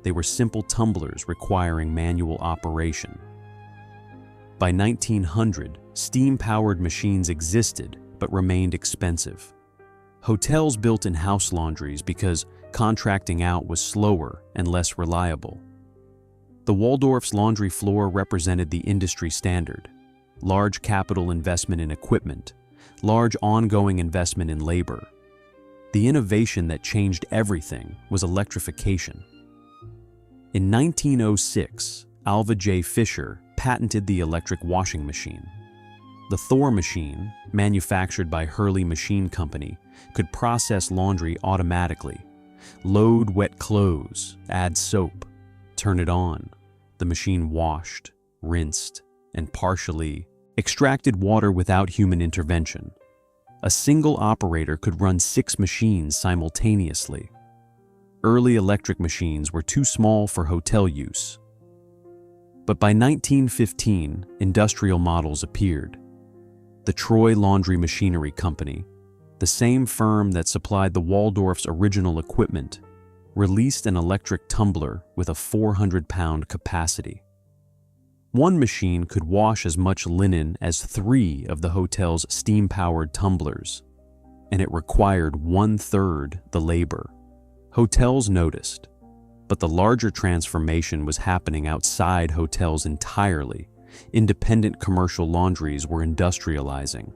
They were simple tumblers requiring manual operation. By 1900, steam-powered machines existed but remained expensive. Hotels built in-house laundries because contracting out was slower and less reliable. The Waldorf's laundry floor represented the industry standard: large capital investment in equipment, large ongoing investment in labor. The innovation that changed everything was electrification. In 1906, Alva J. Fisher patented the electric washing machine. The Thor machine, manufactured by Hurley Machine Company, could process laundry automatically. Load wet clothes, add soap, turn it on. The machine washed, rinsed, and partially extracted water without human intervention. A single operator could run 6 machines simultaneously. early electric machines were too small for hotel use. But by 1915, industrial models appeared. The Troy Laundry Machinery Company, the same firm that supplied the Waldorf's original equipment, released an electric tumbler with a 400-pound capacity. One machine could wash as much linen as 3 of the hotel's steam-powered tumblers, and it required 1/3 the labor. Hotels noticed, but the larger transformation was happening outside hotels entirely. Independent commercial laundries were industrializing.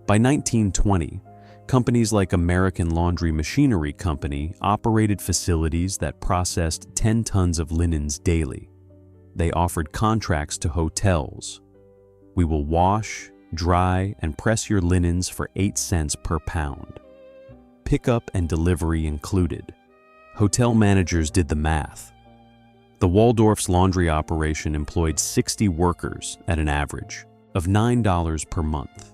By 1920, companies like American Laundry Machinery Company operated facilities that processed 10 tons of linens daily. They offered contracts to hotels. We will wash, dry, and press your linens for 8 cents per pound. Pickup and delivery included. Hotel managers did the math. The Waldorf's laundry operation employed 60 workers at an average of $9 per month.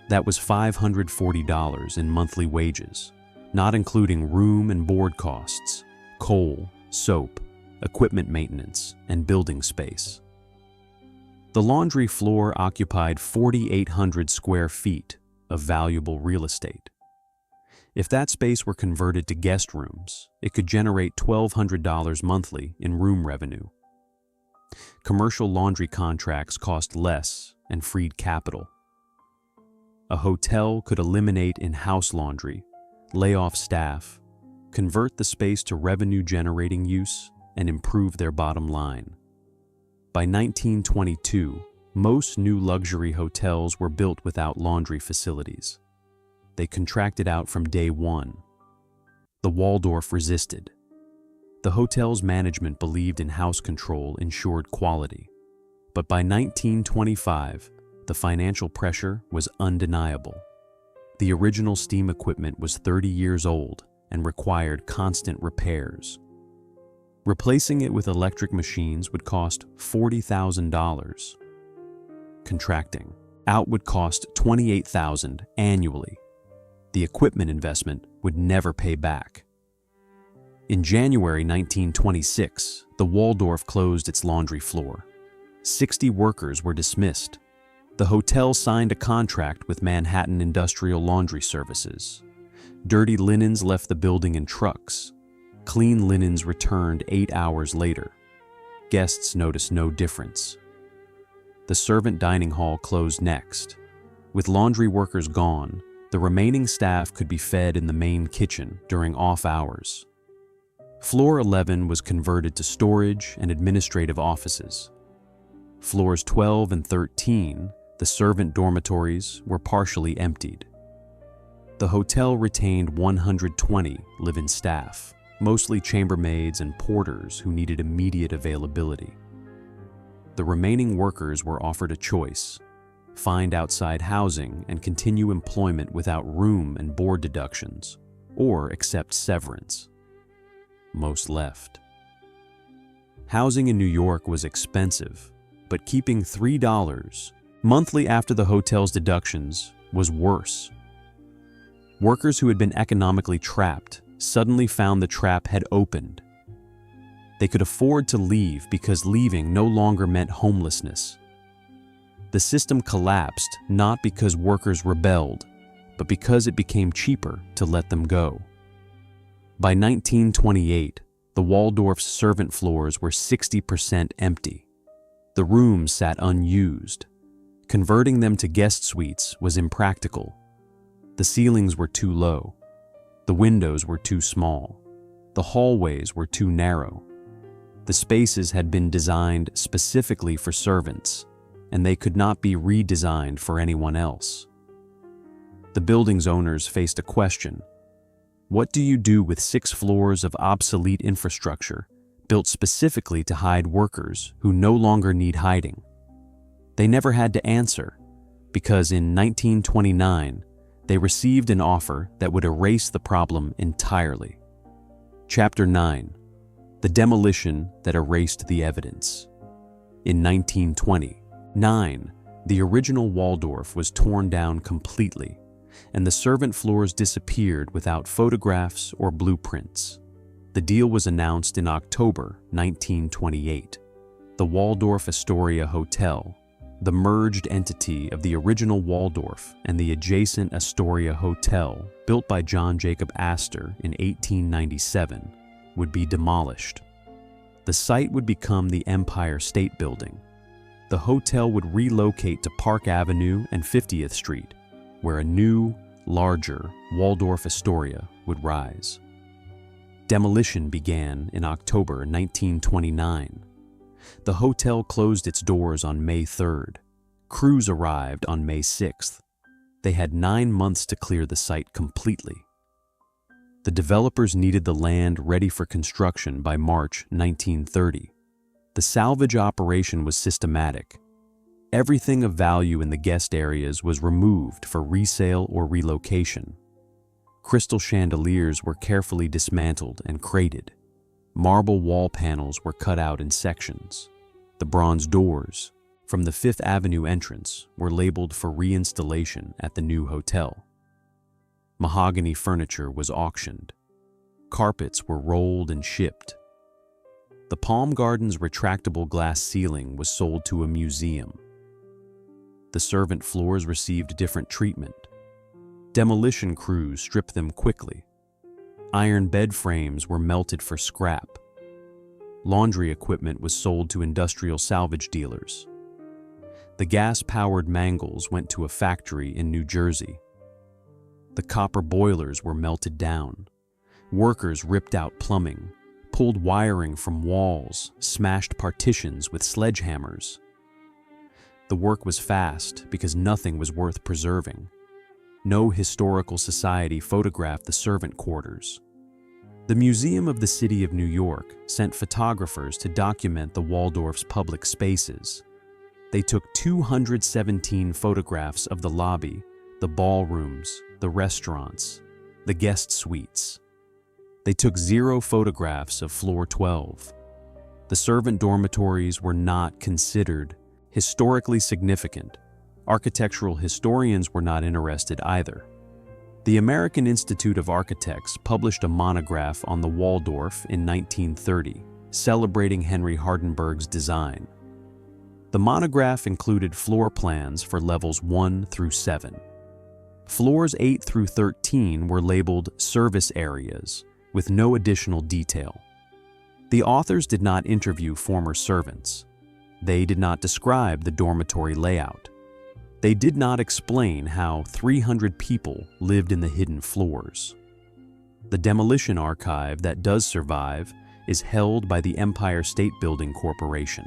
That was $540 in monthly wages, not including room and board costs, coal, soap, equipment maintenance, and building space. The laundry floor occupied 4,800 square feet of valuable real estate. If that space were converted to guest rooms, it could generate $1,200 monthly in room revenue. Commercial laundry contracts cost less and freed capital. A hotel could eliminate in-house laundry, lay off staff, convert the space to revenue-generating use, and improve their bottom line. By 1922, most new luxury hotels were built without laundry facilities. They contracted out from day one. The Waldorf resisted. The hotel's management believed in-house control ensured quality. But by 1925, the financial pressure was undeniable. The original steam equipment was 30 years old and required constant repairs. Replacing it with electric machines would cost $40,000. Contracting out would cost $28,000 annually. The equipment investment would never pay back. In January 1926, the Waldorf closed its laundry floor. 60 workers were dismissed. The hotel signed a contract with Manhattan Industrial Laundry Services. Dirty linens left the building in trucks. Clean linens returned 8 hours later. Guests noticed no difference. The servant dining hall closed next. With laundry workers gone, the remaining staff could be fed in the main kitchen during off hours. Floor 11 was converted to storage and administrative offices. Floors 12 and 13, the servant dormitories, were partially emptied. The hotel retained 120 live-in staff, mostly chambermaids and porters who needed immediate availability. The remaining workers were offered a choice: find outside housing and continue employment without room and board deductions, or accept severance. Most left. Housing in New York was expensive, but keeping $3 monthly after the hotel's deductions was worse. Workers who had been economically trapped suddenly found the trap had opened. They could afford to leave because leaving no longer meant homelessness. The system collapsed not because workers rebelled, but because it became cheaper to let them go. By 1928, the Waldorf's servant floors were 60% empty. The rooms sat unused. Converting them to guest suites was impractical. The ceilings were too low. The windows were too small. The hallways were too narrow. The spaces had been designed specifically for servants, and they could not be redesigned for anyone else. The building's owners faced a question: what do you do with 6 floors of obsolete infrastructure built specifically to hide workers who no longer need hiding? They never had to answer, because in 1929, they received an offer that would erase the problem entirely. Chapter 9: The Demolition That Erased the Evidence. In 1929, the original Waldorf was torn down completely, and the servant floors disappeared without photographs or blueprints. The deal was announced in October 1928. The Waldorf Astoria Hotel, the merged entity of the original Waldorf and the adjacent Astoria Hotel, built by John Jacob Astor in 1897, would be demolished. The site would become the Empire State Building. The hotel would relocate to Park Avenue and 50th Street, where a new, larger Waldorf Astoria would rise. Demolition began in October 1929. The hotel closed its doors on May 3rd. Crews arrived on May 6th. They had 9 months to clear the site completely. The developers needed the land ready for construction by March 1930. The salvage operation was systematic. Everything of value in the guest areas was removed for resale or relocation. Crystal chandeliers were carefully dismantled and crated. Marble wall panels were cut out in sections. The bronze doors from the Fifth Avenue entrance were labeled for reinstallation at the new hotel. Mahogany furniture was auctioned. Carpets were rolled and shipped. The Palm Gardens' retractable glass ceiling was sold to a museum. The servant floors received different treatment. Demolition crews stripped them quickly. Iron bed frames were melted for scrap. Laundry equipment was sold to industrial salvage dealers. The gas-powered mangles went to a factory in New Jersey. The copper boilers were melted down. Workers ripped out plumbing, pulled wiring from walls, smashed partitions with sledgehammers. The work was fast because nothing was worth preserving. No historical society photographed the servant quarters. The Museum of the City of New York sent photographers to document the Waldorf's public spaces. They took 217 photographs of the lobby, the ballrooms, the restaurants, the guest suites. They took 0 photographs of floor 12. The servant dormitories were not considered historically significant. Architectural historians were not interested either. The American Institute of Architects published a monograph on the Waldorf in 1930, celebrating Henry Hardenberg's design. The monograph included floor plans for levels 1 through 7. Floors 8 through 13 were labeled service areas, with no additional detail. The authors did not interview former servants. They did not describe the dormitory layout. They did not explain how 300 people lived in the hidden floors. The demolition archive that does survive is held by the Empire State Building Corporation.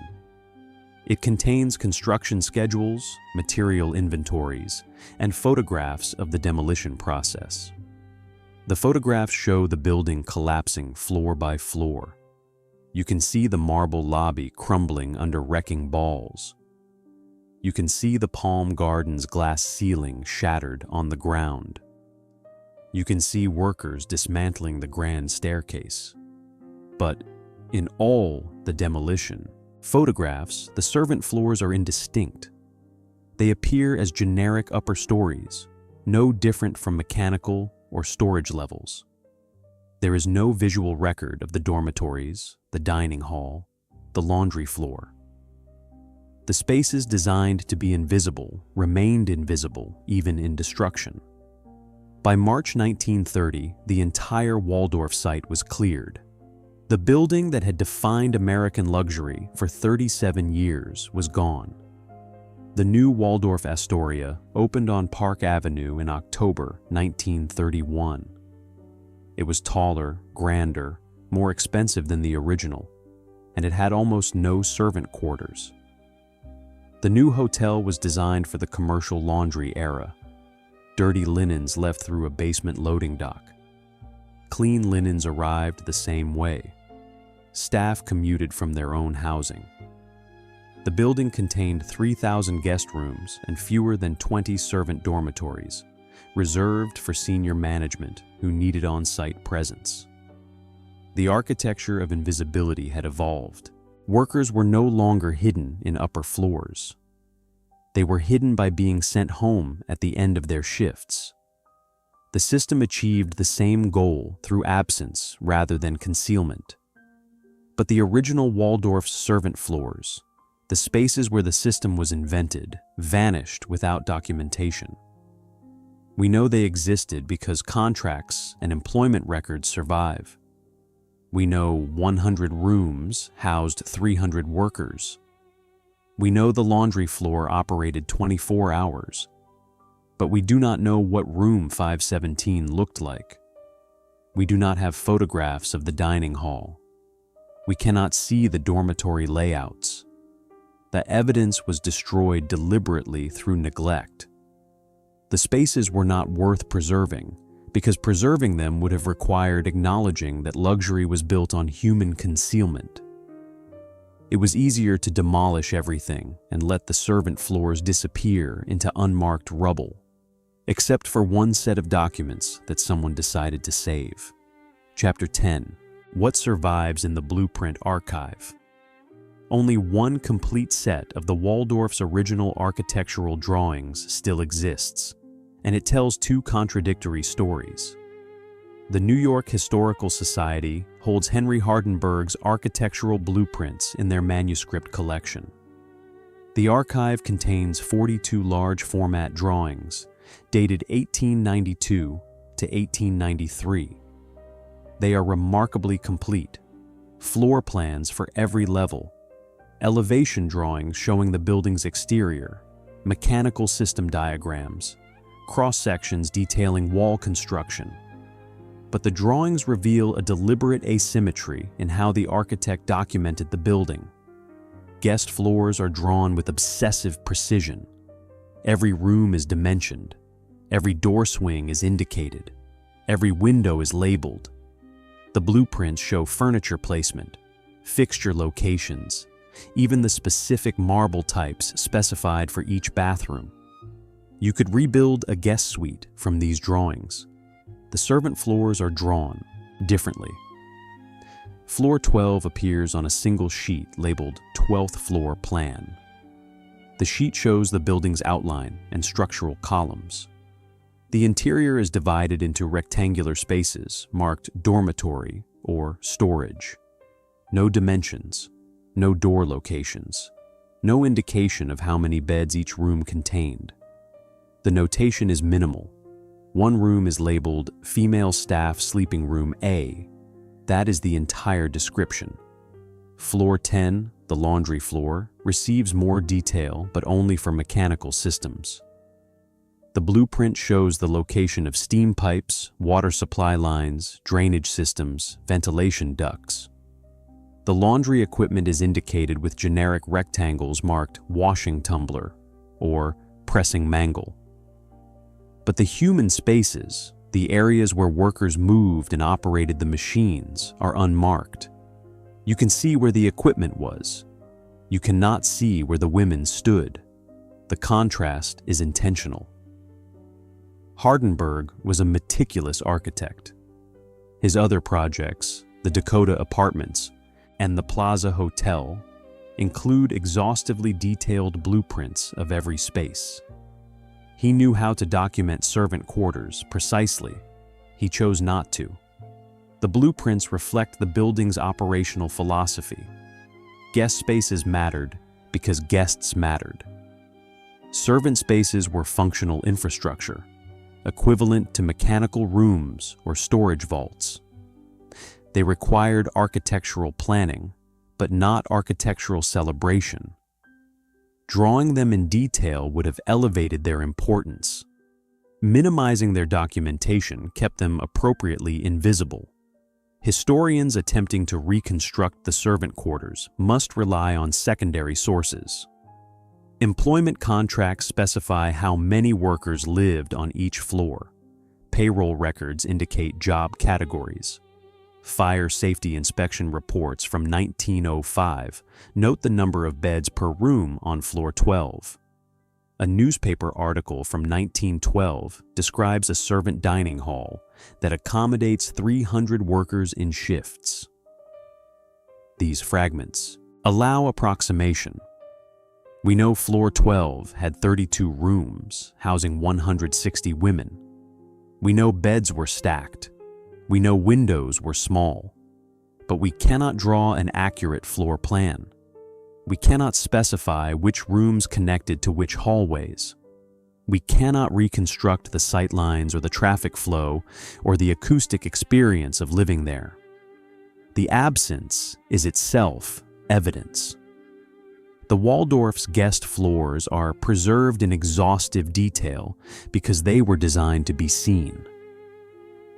It contains construction schedules, material inventories, and photographs of the demolition process. The photographs show the building collapsing floor by floor. You can see the marble lobby crumbling under wrecking balls. You can see the Palm Gardens' glass ceiling shattered on the ground. You can see workers dismantling the grand staircase. But in all the demolition photographs, the servant floors are indistinct. They appear as generic upper stories, no different from mechanical or storage levels. There is no visual record of the dormitories, the dining hall, the laundry floor. The spaces designed to be invisible remained invisible even in destruction. By March 1930, the entire Waldorf site was cleared. The building that had defined American luxury for 37 years was gone. The new Waldorf Astoria opened on Park Avenue in October 1931. It was taller, grander, more expensive than the original, and it had almost no servant quarters. The new hotel was designed for the commercial laundry era. Dirty linens left through a basement loading dock. Clean linens arrived the same way. Staff commuted from their own housing. The building contained 3,000 guest rooms and fewer than 20 servant dormitories, reserved for senior management who needed on-site presence. The architecture of invisibility had evolved. Workers were no longer hidden in upper floors. They were hidden by being sent home at the end of their shifts. The system achieved the same goal through absence rather than concealment. But the original Waldorf's servant floors, the spaces where the system was invented, vanished without documentation. We know they existed because contracts and employment records survive. We know 100 rooms housed 300 workers. We know the laundry floor operated 24 hours. But we do not know what room 517 looked like. We do not have photographs of the dining hall. We cannot see the dormitory layouts. The evidence was destroyed deliberately through neglect. The spaces were not worth preserving because preserving them would have required acknowledging that luxury was built on human concealment. It was easier to demolish everything and let the servant floors disappear into unmarked rubble, except for one set of documents that someone decided to save. Chapter 10. What survives in the Blueprint Archive? Only one complete set of the Waldorf's original architectural drawings still exists, and it tells two contradictory stories. The New York Historical Society holds Henry Hardenberg's architectural blueprints in their manuscript collection. The archive contains 42 large format drawings dated 1892 to 1893. They are remarkably complete. Floor plans for every level, elevation drawings showing the building's exterior, mechanical system diagrams, cross-sections detailing wall construction. But the drawings reveal a deliberate asymmetry in how the architect documented the building. Guest floors are drawn with obsessive precision. Every room is dimensioned. Every door swing is indicated. Every window is labeled. The blueprints show furniture placement, fixture locations, even the specific marble types specified for each bathroom. You could rebuild a guest suite from these drawings. The servant floors are drawn differently. Floor 12 appears on a single sheet labeled 12th Floor Plan. The sheet shows the building's outline and structural columns. The interior is divided into rectangular spaces marked dormitory or storage. No dimensions, no door locations, no indication of how many beds each room contained. The notation is minimal. One room is labeled Female Staff Sleeping Room A. That is the entire description. Floor 10, the laundry floor, receives more detail but only for mechanical systems. The blueprint shows the location of steam pipes, water supply lines, drainage systems, ventilation ducts. The laundry equipment is indicated with generic rectangles marked washing tumbler or pressing mangle. But the human spaces, the areas where workers moved and operated the machines, are unmarked. You can see where the equipment was. You cannot see where the women stood. The contrast is intentional. Hardenberg was a meticulous architect. His other projects, the Dakota Apartments and the Plaza Hotel, include exhaustively detailed blueprints of every space. He knew how to document servant quarters precisely. He chose not to. The blueprints reflect the building's operational philosophy. Guest spaces mattered because guests mattered. Servant spaces were functional infrastructure, equivalent to mechanical rooms or storage vaults. They required architectural planning, but not architectural celebration. Drawing them in detail would have elevated their importance. Minimizing their documentation kept them appropriately invisible. Historians attempting to reconstruct the servant quarters must rely on secondary sources. Employment contracts specify how many workers lived on each floor. Payroll records indicate job categories. Fire safety inspection reports from 1905 note the number of beds per room on floor 12. A newspaper article from 1912 describes a servant dining hall that accommodates 300 workers in shifts. These fragments allow approximation. We know floor 12 had 32 rooms, housing 160 women. We know beds were stacked. We know windows were small. But we cannot draw an accurate floor plan. We cannot specify which rooms connected to which hallways. We cannot reconstruct the sightlines or the traffic flow or the acoustic experience of living there. The absence is itself evidence. The Waldorf's guest floors are preserved in exhaustive detail because they were designed to be seen.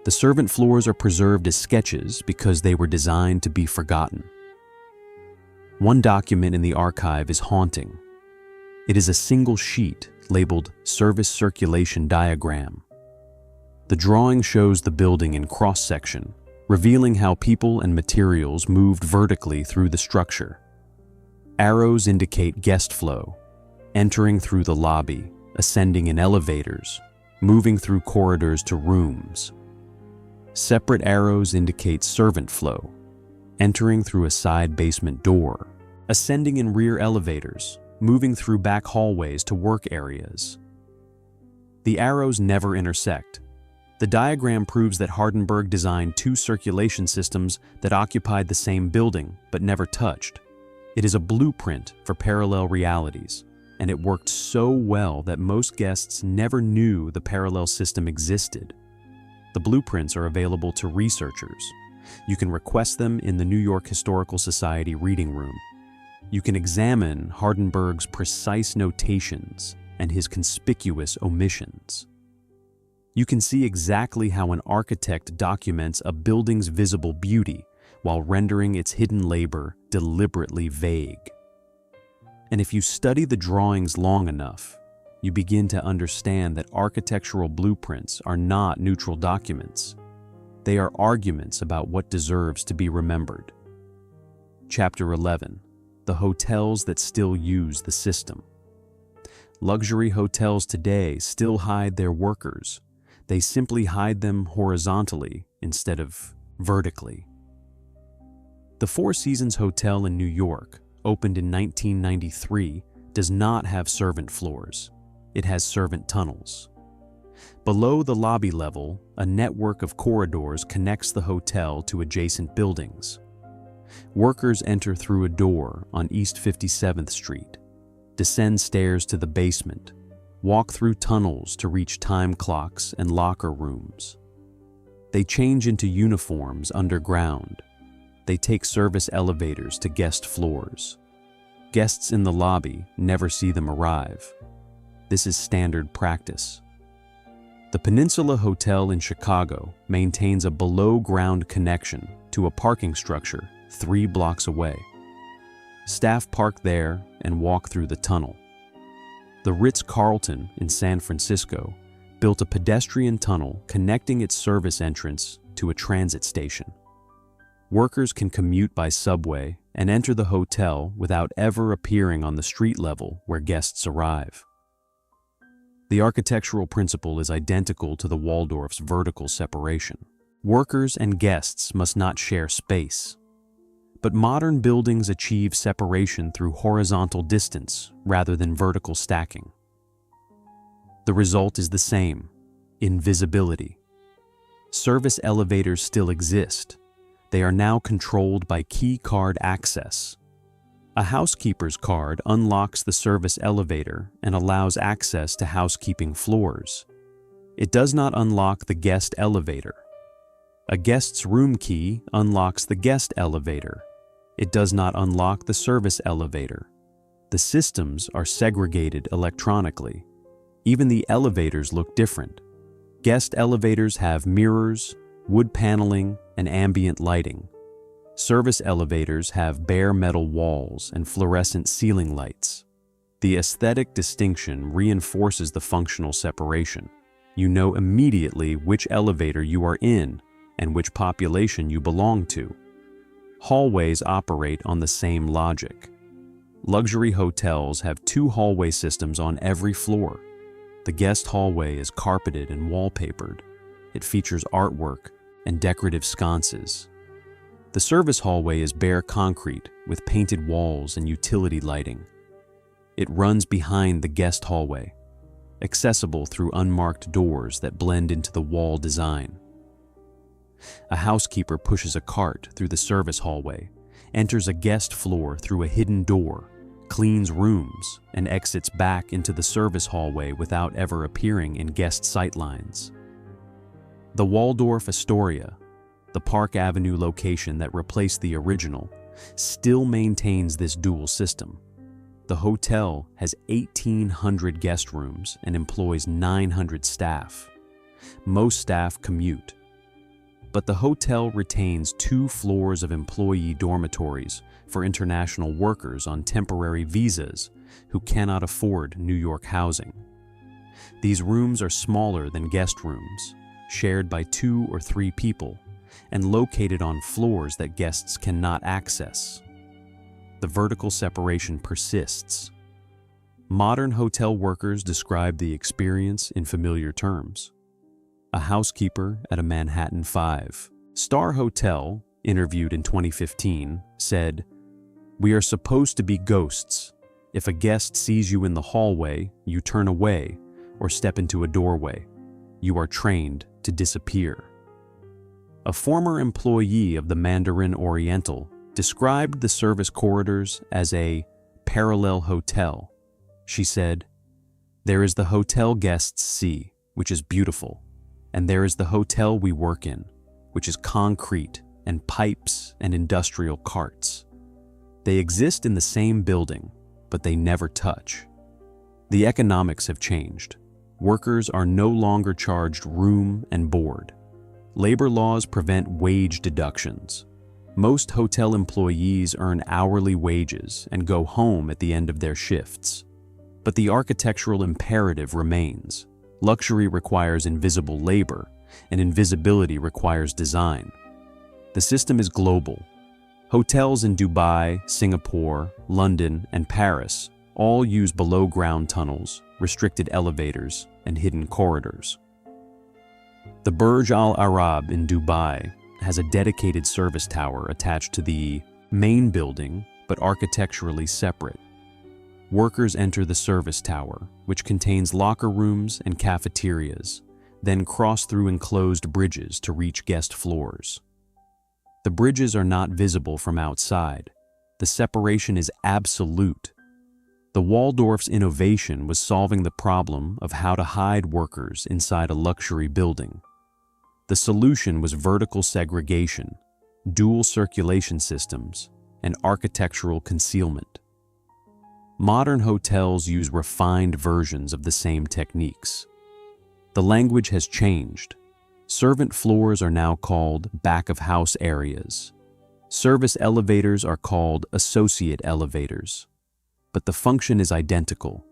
The servant floors are preserved as sketches because they were designed to be forgotten. One document in the archive is haunting. It is a single sheet labeled Service Circulation Diagram. The drawing shows the building in cross-section, revealing how people and materials moved vertically through the structure. Arrows indicate guest flow, entering through the lobby, ascending in elevators, moving through corridors to rooms. Separate arrows indicate servant flow, entering through a side basement door, ascending in rear elevators, moving through back hallways to work areas. The arrows never intersect. The diagram proves that Hardenberg designed two circulation systems that occupied the same building but never touched. It is a blueprint for parallel realities, and it worked so well that most guests never knew the parallel system existed. The blueprints are available to researchers. You can request them in the New York Historical Society reading room. You can examine Hardenberg's precise notations and his conspicuous omissions. You can see exactly how an architect documents a building's visible beauty while rendering its hidden labor deliberately vague. And if you study the drawings long enough, you begin to understand that architectural blueprints are not neutral documents. They are arguments about what deserves to be remembered. Chapter 11. The hotels that still use the system. Luxury hotels today still hide their workers. They simply hide them horizontally instead of vertically. The Four Seasons Hotel in New York, opened in 1993, does not have servant floors. It has servant tunnels. Below the lobby level, a network of corridors connects the hotel to adjacent buildings. Workers enter through a door on East 57th Street, descend stairs to the basement, walk through tunnels to reach time clocks and locker rooms. They change into uniforms underground. They take service elevators to guest floors. Guests in the lobby never see them arrive. This is standard practice. The Peninsula Hotel in Chicago maintains a below-ground connection to a parking structure 3 blocks away. Staff park there and walk through the tunnel. The Ritz-Carlton in San Francisco built a pedestrian tunnel connecting its service entrance to a transit station. Workers can commute by subway and enter the hotel without ever appearing on the street level where guests arrive. The architectural principle is identical to the Waldorf's vertical separation. Workers and guests must not share space. But modern buildings achieve separation through horizontal distance rather than vertical stacking. The result is the same: invisibility. Service elevators still exist. They are now controlled by key card access. A housekeeper's card unlocks the service elevator and allows access to housekeeping floors. It does not unlock the guest elevator. A guest's room key unlocks the guest elevator. It does not unlock the service elevator. The systems are segregated electronically. Even the elevators look different. Guest elevators have mirrors, wood paneling, and ambient lighting. Service elevators have bare metal walls and fluorescent ceiling lights. The aesthetic distinction reinforces the functional separation. You know immediately which elevator you are in and which population you belong to. Hallways operate on the same logic. Luxury hotels have 2 hallway systems on every floor. The guest hallway is carpeted and wallpapered. It features artwork and decorative sconces. The service hallway is bare concrete with painted walls and utility lighting. It runs behind the guest hallway. accessible through unmarked doors that blend into the wall design. A housekeeper pushes a cart through the service hallway, enters a guest floor through a hidden door, cleans rooms, and exits back into the service hallway without ever appearing in guest sightlines. The Waldorf Astoria, the Park Avenue location that replaced the original, still maintains this dual system. The hotel has 1,800 guest rooms and employs 900 staff. Most staff commute. But the hotel retains 2 floors of employee dormitories for international workers on temporary visas who cannot afford New York housing. These rooms are smaller than guest rooms, shared by 2 or 3 people, and located on floors that guests cannot access. The vertical separation persists. Modern hotel workers describe the experience in familiar terms. A housekeeper at a Manhattan 5-star hotel, interviewed in 2015, said, "We are supposed to be ghosts. If a guest sees you in the hallway, you turn away or step into a doorway. You are trained to disappear." A former employee of the Mandarin Oriental described the service corridors as a parallel hotel. She said, "There is the hotel guests see, which is beautiful, and there is the hotel we work in, which is concrete and pipes and industrial carts. They exist in the same building, but they never touch." The economics have changed. Workers are no longer charged room and board. Labor laws prevent wage deductions. Most hotel employees earn hourly wages and go home at the end of their shifts. But the architectural imperative remains. Luxury requires invisible labor, and invisibility requires design. The system is global. Hotels in Dubai, Singapore, London, and Paris all use below-ground tunnels, restricted elevators, and hidden corridors. The Burj Al Arab in Dubai has a dedicated service tower attached to the main building, but architecturally separate. Workers enter the service tower, which contains locker rooms and cafeterias, then cross through enclosed bridges to reach guest floors. The bridges are not visible from outside. The separation is absolute. The Waldorf's innovation was solving the problem of how to hide workers inside a luxury building. The solution was vertical segregation, dual circulation systems, and architectural concealment. Modern hotels use refined versions of the same techniques. The language has changed. Servant floors are now called back-of-house areas. Service elevators are called associate elevators. But the function is identical.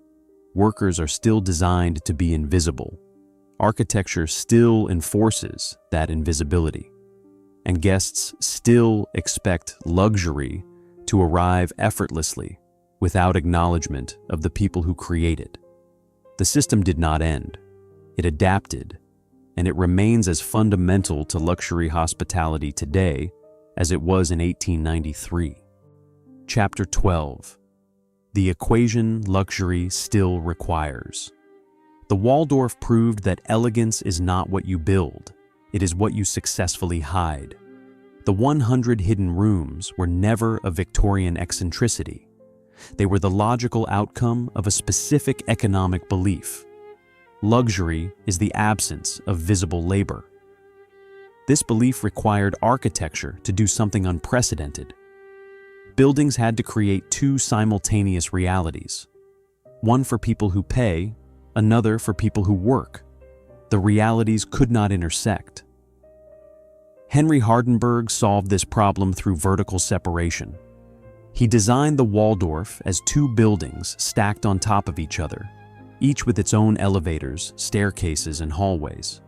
Workers are still designed to be invisible. Architecture still enforces that invisibility. And guests still expect luxury to arrive effortlessly without acknowledgement of the people who create it. The system did not end. It adapted, and it remains as fundamental to luxury hospitality today as it was in 1893. Chapter 12. The equation luxury still requires. The Waldorf proved that elegance is not what you build, it is what you successfully hide. The 100 hidden rooms were never a Victorian eccentricity. They were the logical outcome of a specific economic belief. Luxury is the absence of visible labor. This belief required architecture to do something unprecedented. Buildings had to create 2 simultaneous realities. One for people who pay, another for people who work. The realities could not intersect. Henry Hardenberg solved this problem through vertical separation. He designed the Waldorf as 2 buildings stacked on top of each other, each with its own elevators, staircases, and hallways.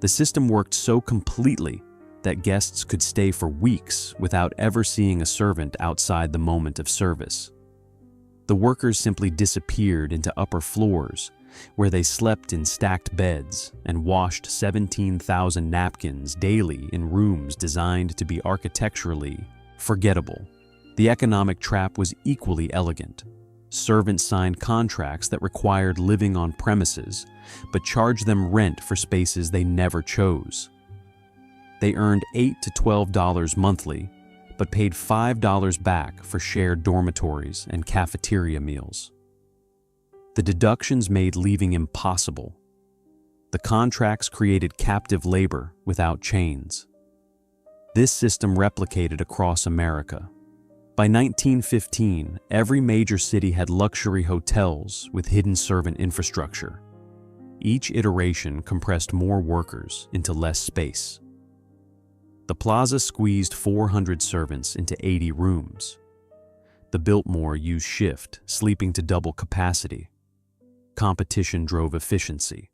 The system worked so completely that guests could stay for weeks without ever seeing a servant outside the moment of service. The workers simply disappeared into upper floors, where they slept in stacked beds and washed 17,000 napkins daily in rooms designed to be architecturally forgettable. The economic trap was equally elegant. servants signed contracts that required living on premises, but charged them rent for spaces they never chose. They earned $8 to $12 monthly, but paid $5 back for shared dormitories and cafeteria meals. The deductions made leaving impossible. The contracts created captive labor without chains. This system replicated across America. By 1915, every major city had luxury hotels with hidden servant infrastructure. Each iteration compressed more workers into less space. The plaza squeezed 400 servants into 80 rooms. The Biltmore used shift, sleeping to double capacity. Competition drove efficiency.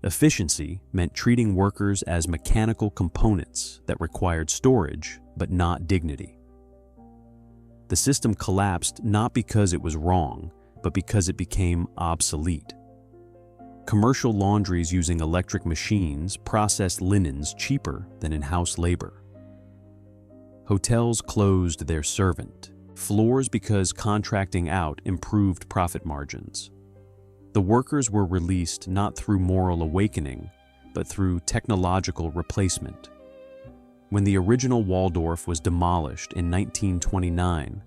Efficiency meant treating workers as mechanical components that required storage but not dignity. The system collapsed not because it was wrong, but because it became obsolete. Commercial laundries using electric machines processed linens cheaper than in-house labor. Hotels closed their servant floors because contracting out improved profit margins. The workers were released not through moral awakening, but through technological replacement. When the original Waldorf was demolished in 1929,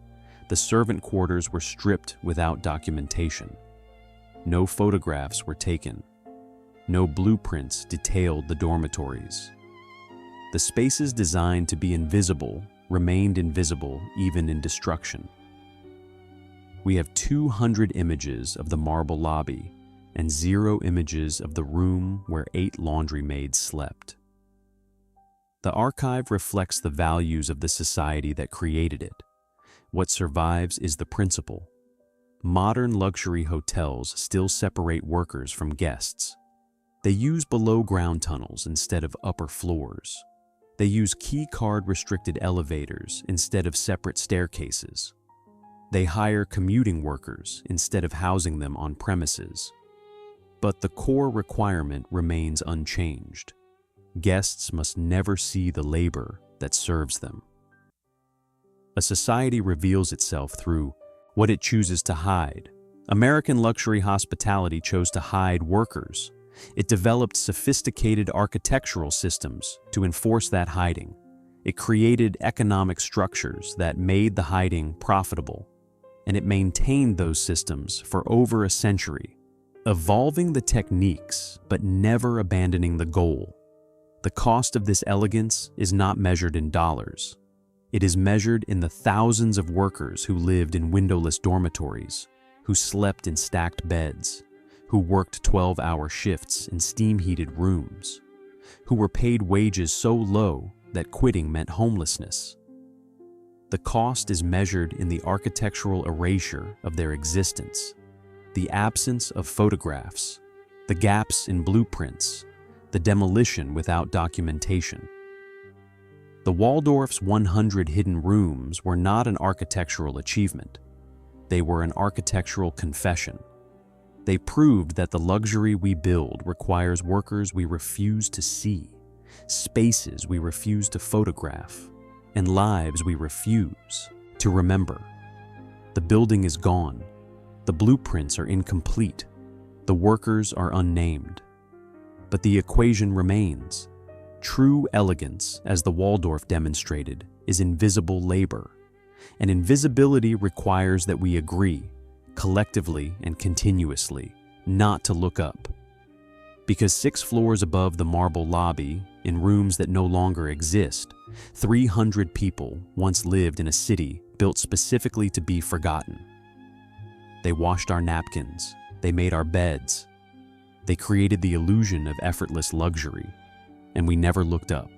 the servant quarters were stripped without documentation. No photographs were taken. No blueprints detailed the dormitories. The spaces designed to be invisible remained invisible even in destruction. We have 200 images of the marble lobby and 0 images of the room where 8 laundry maids slept. The archive reflects the values of the society that created it. What survives is the principle. Modern luxury hotels still separate workers from guests. They use below-ground tunnels instead of upper floors. They use key card-restricted elevators instead of separate staircases. They hire commuting workers instead of housing them on premises. But the core requirement remains unchanged. Guests must never see the labor that serves them. A society reveals itself through what it chooses to hide. American luxury hospitality chose to hide workers. It developed sophisticated architectural systems to enforce that hiding. It created economic structures that made the hiding profitable, and it maintained those systems for over a century, evolving the techniques but never abandoning the goal. The cost of this elegance is not measured in dollars. It is measured in the thousands of workers who lived in windowless dormitories, who slept in stacked beds, who worked 12-hour shifts in steam-heated rooms, who were paid wages so low that quitting meant homelessness. The cost is measured in the architectural erasure of their existence, the absence of photographs, the gaps in blueprints, the demolition without documentation. The Waldorf's 100 hidden rooms were not an architectural achievement. They were an architectural confession. They proved that the luxury we build requires workers we refuse to see, spaces we refuse to photograph, and lives we refuse to remember. The building is gone. The blueprints are incomplete. The workers are unnamed. But the equation remains. True elegance, as the Waldorf demonstrated, is invisible labor. And invisibility requires that we agree, collectively and continuously, not to look up. Because 6 floors above the marble lobby, in rooms that no longer exist, 300 people once lived in a city built specifically to be forgotten. They washed our napkins. They made our beds. They created the illusion of effortless luxury, and we never looked up.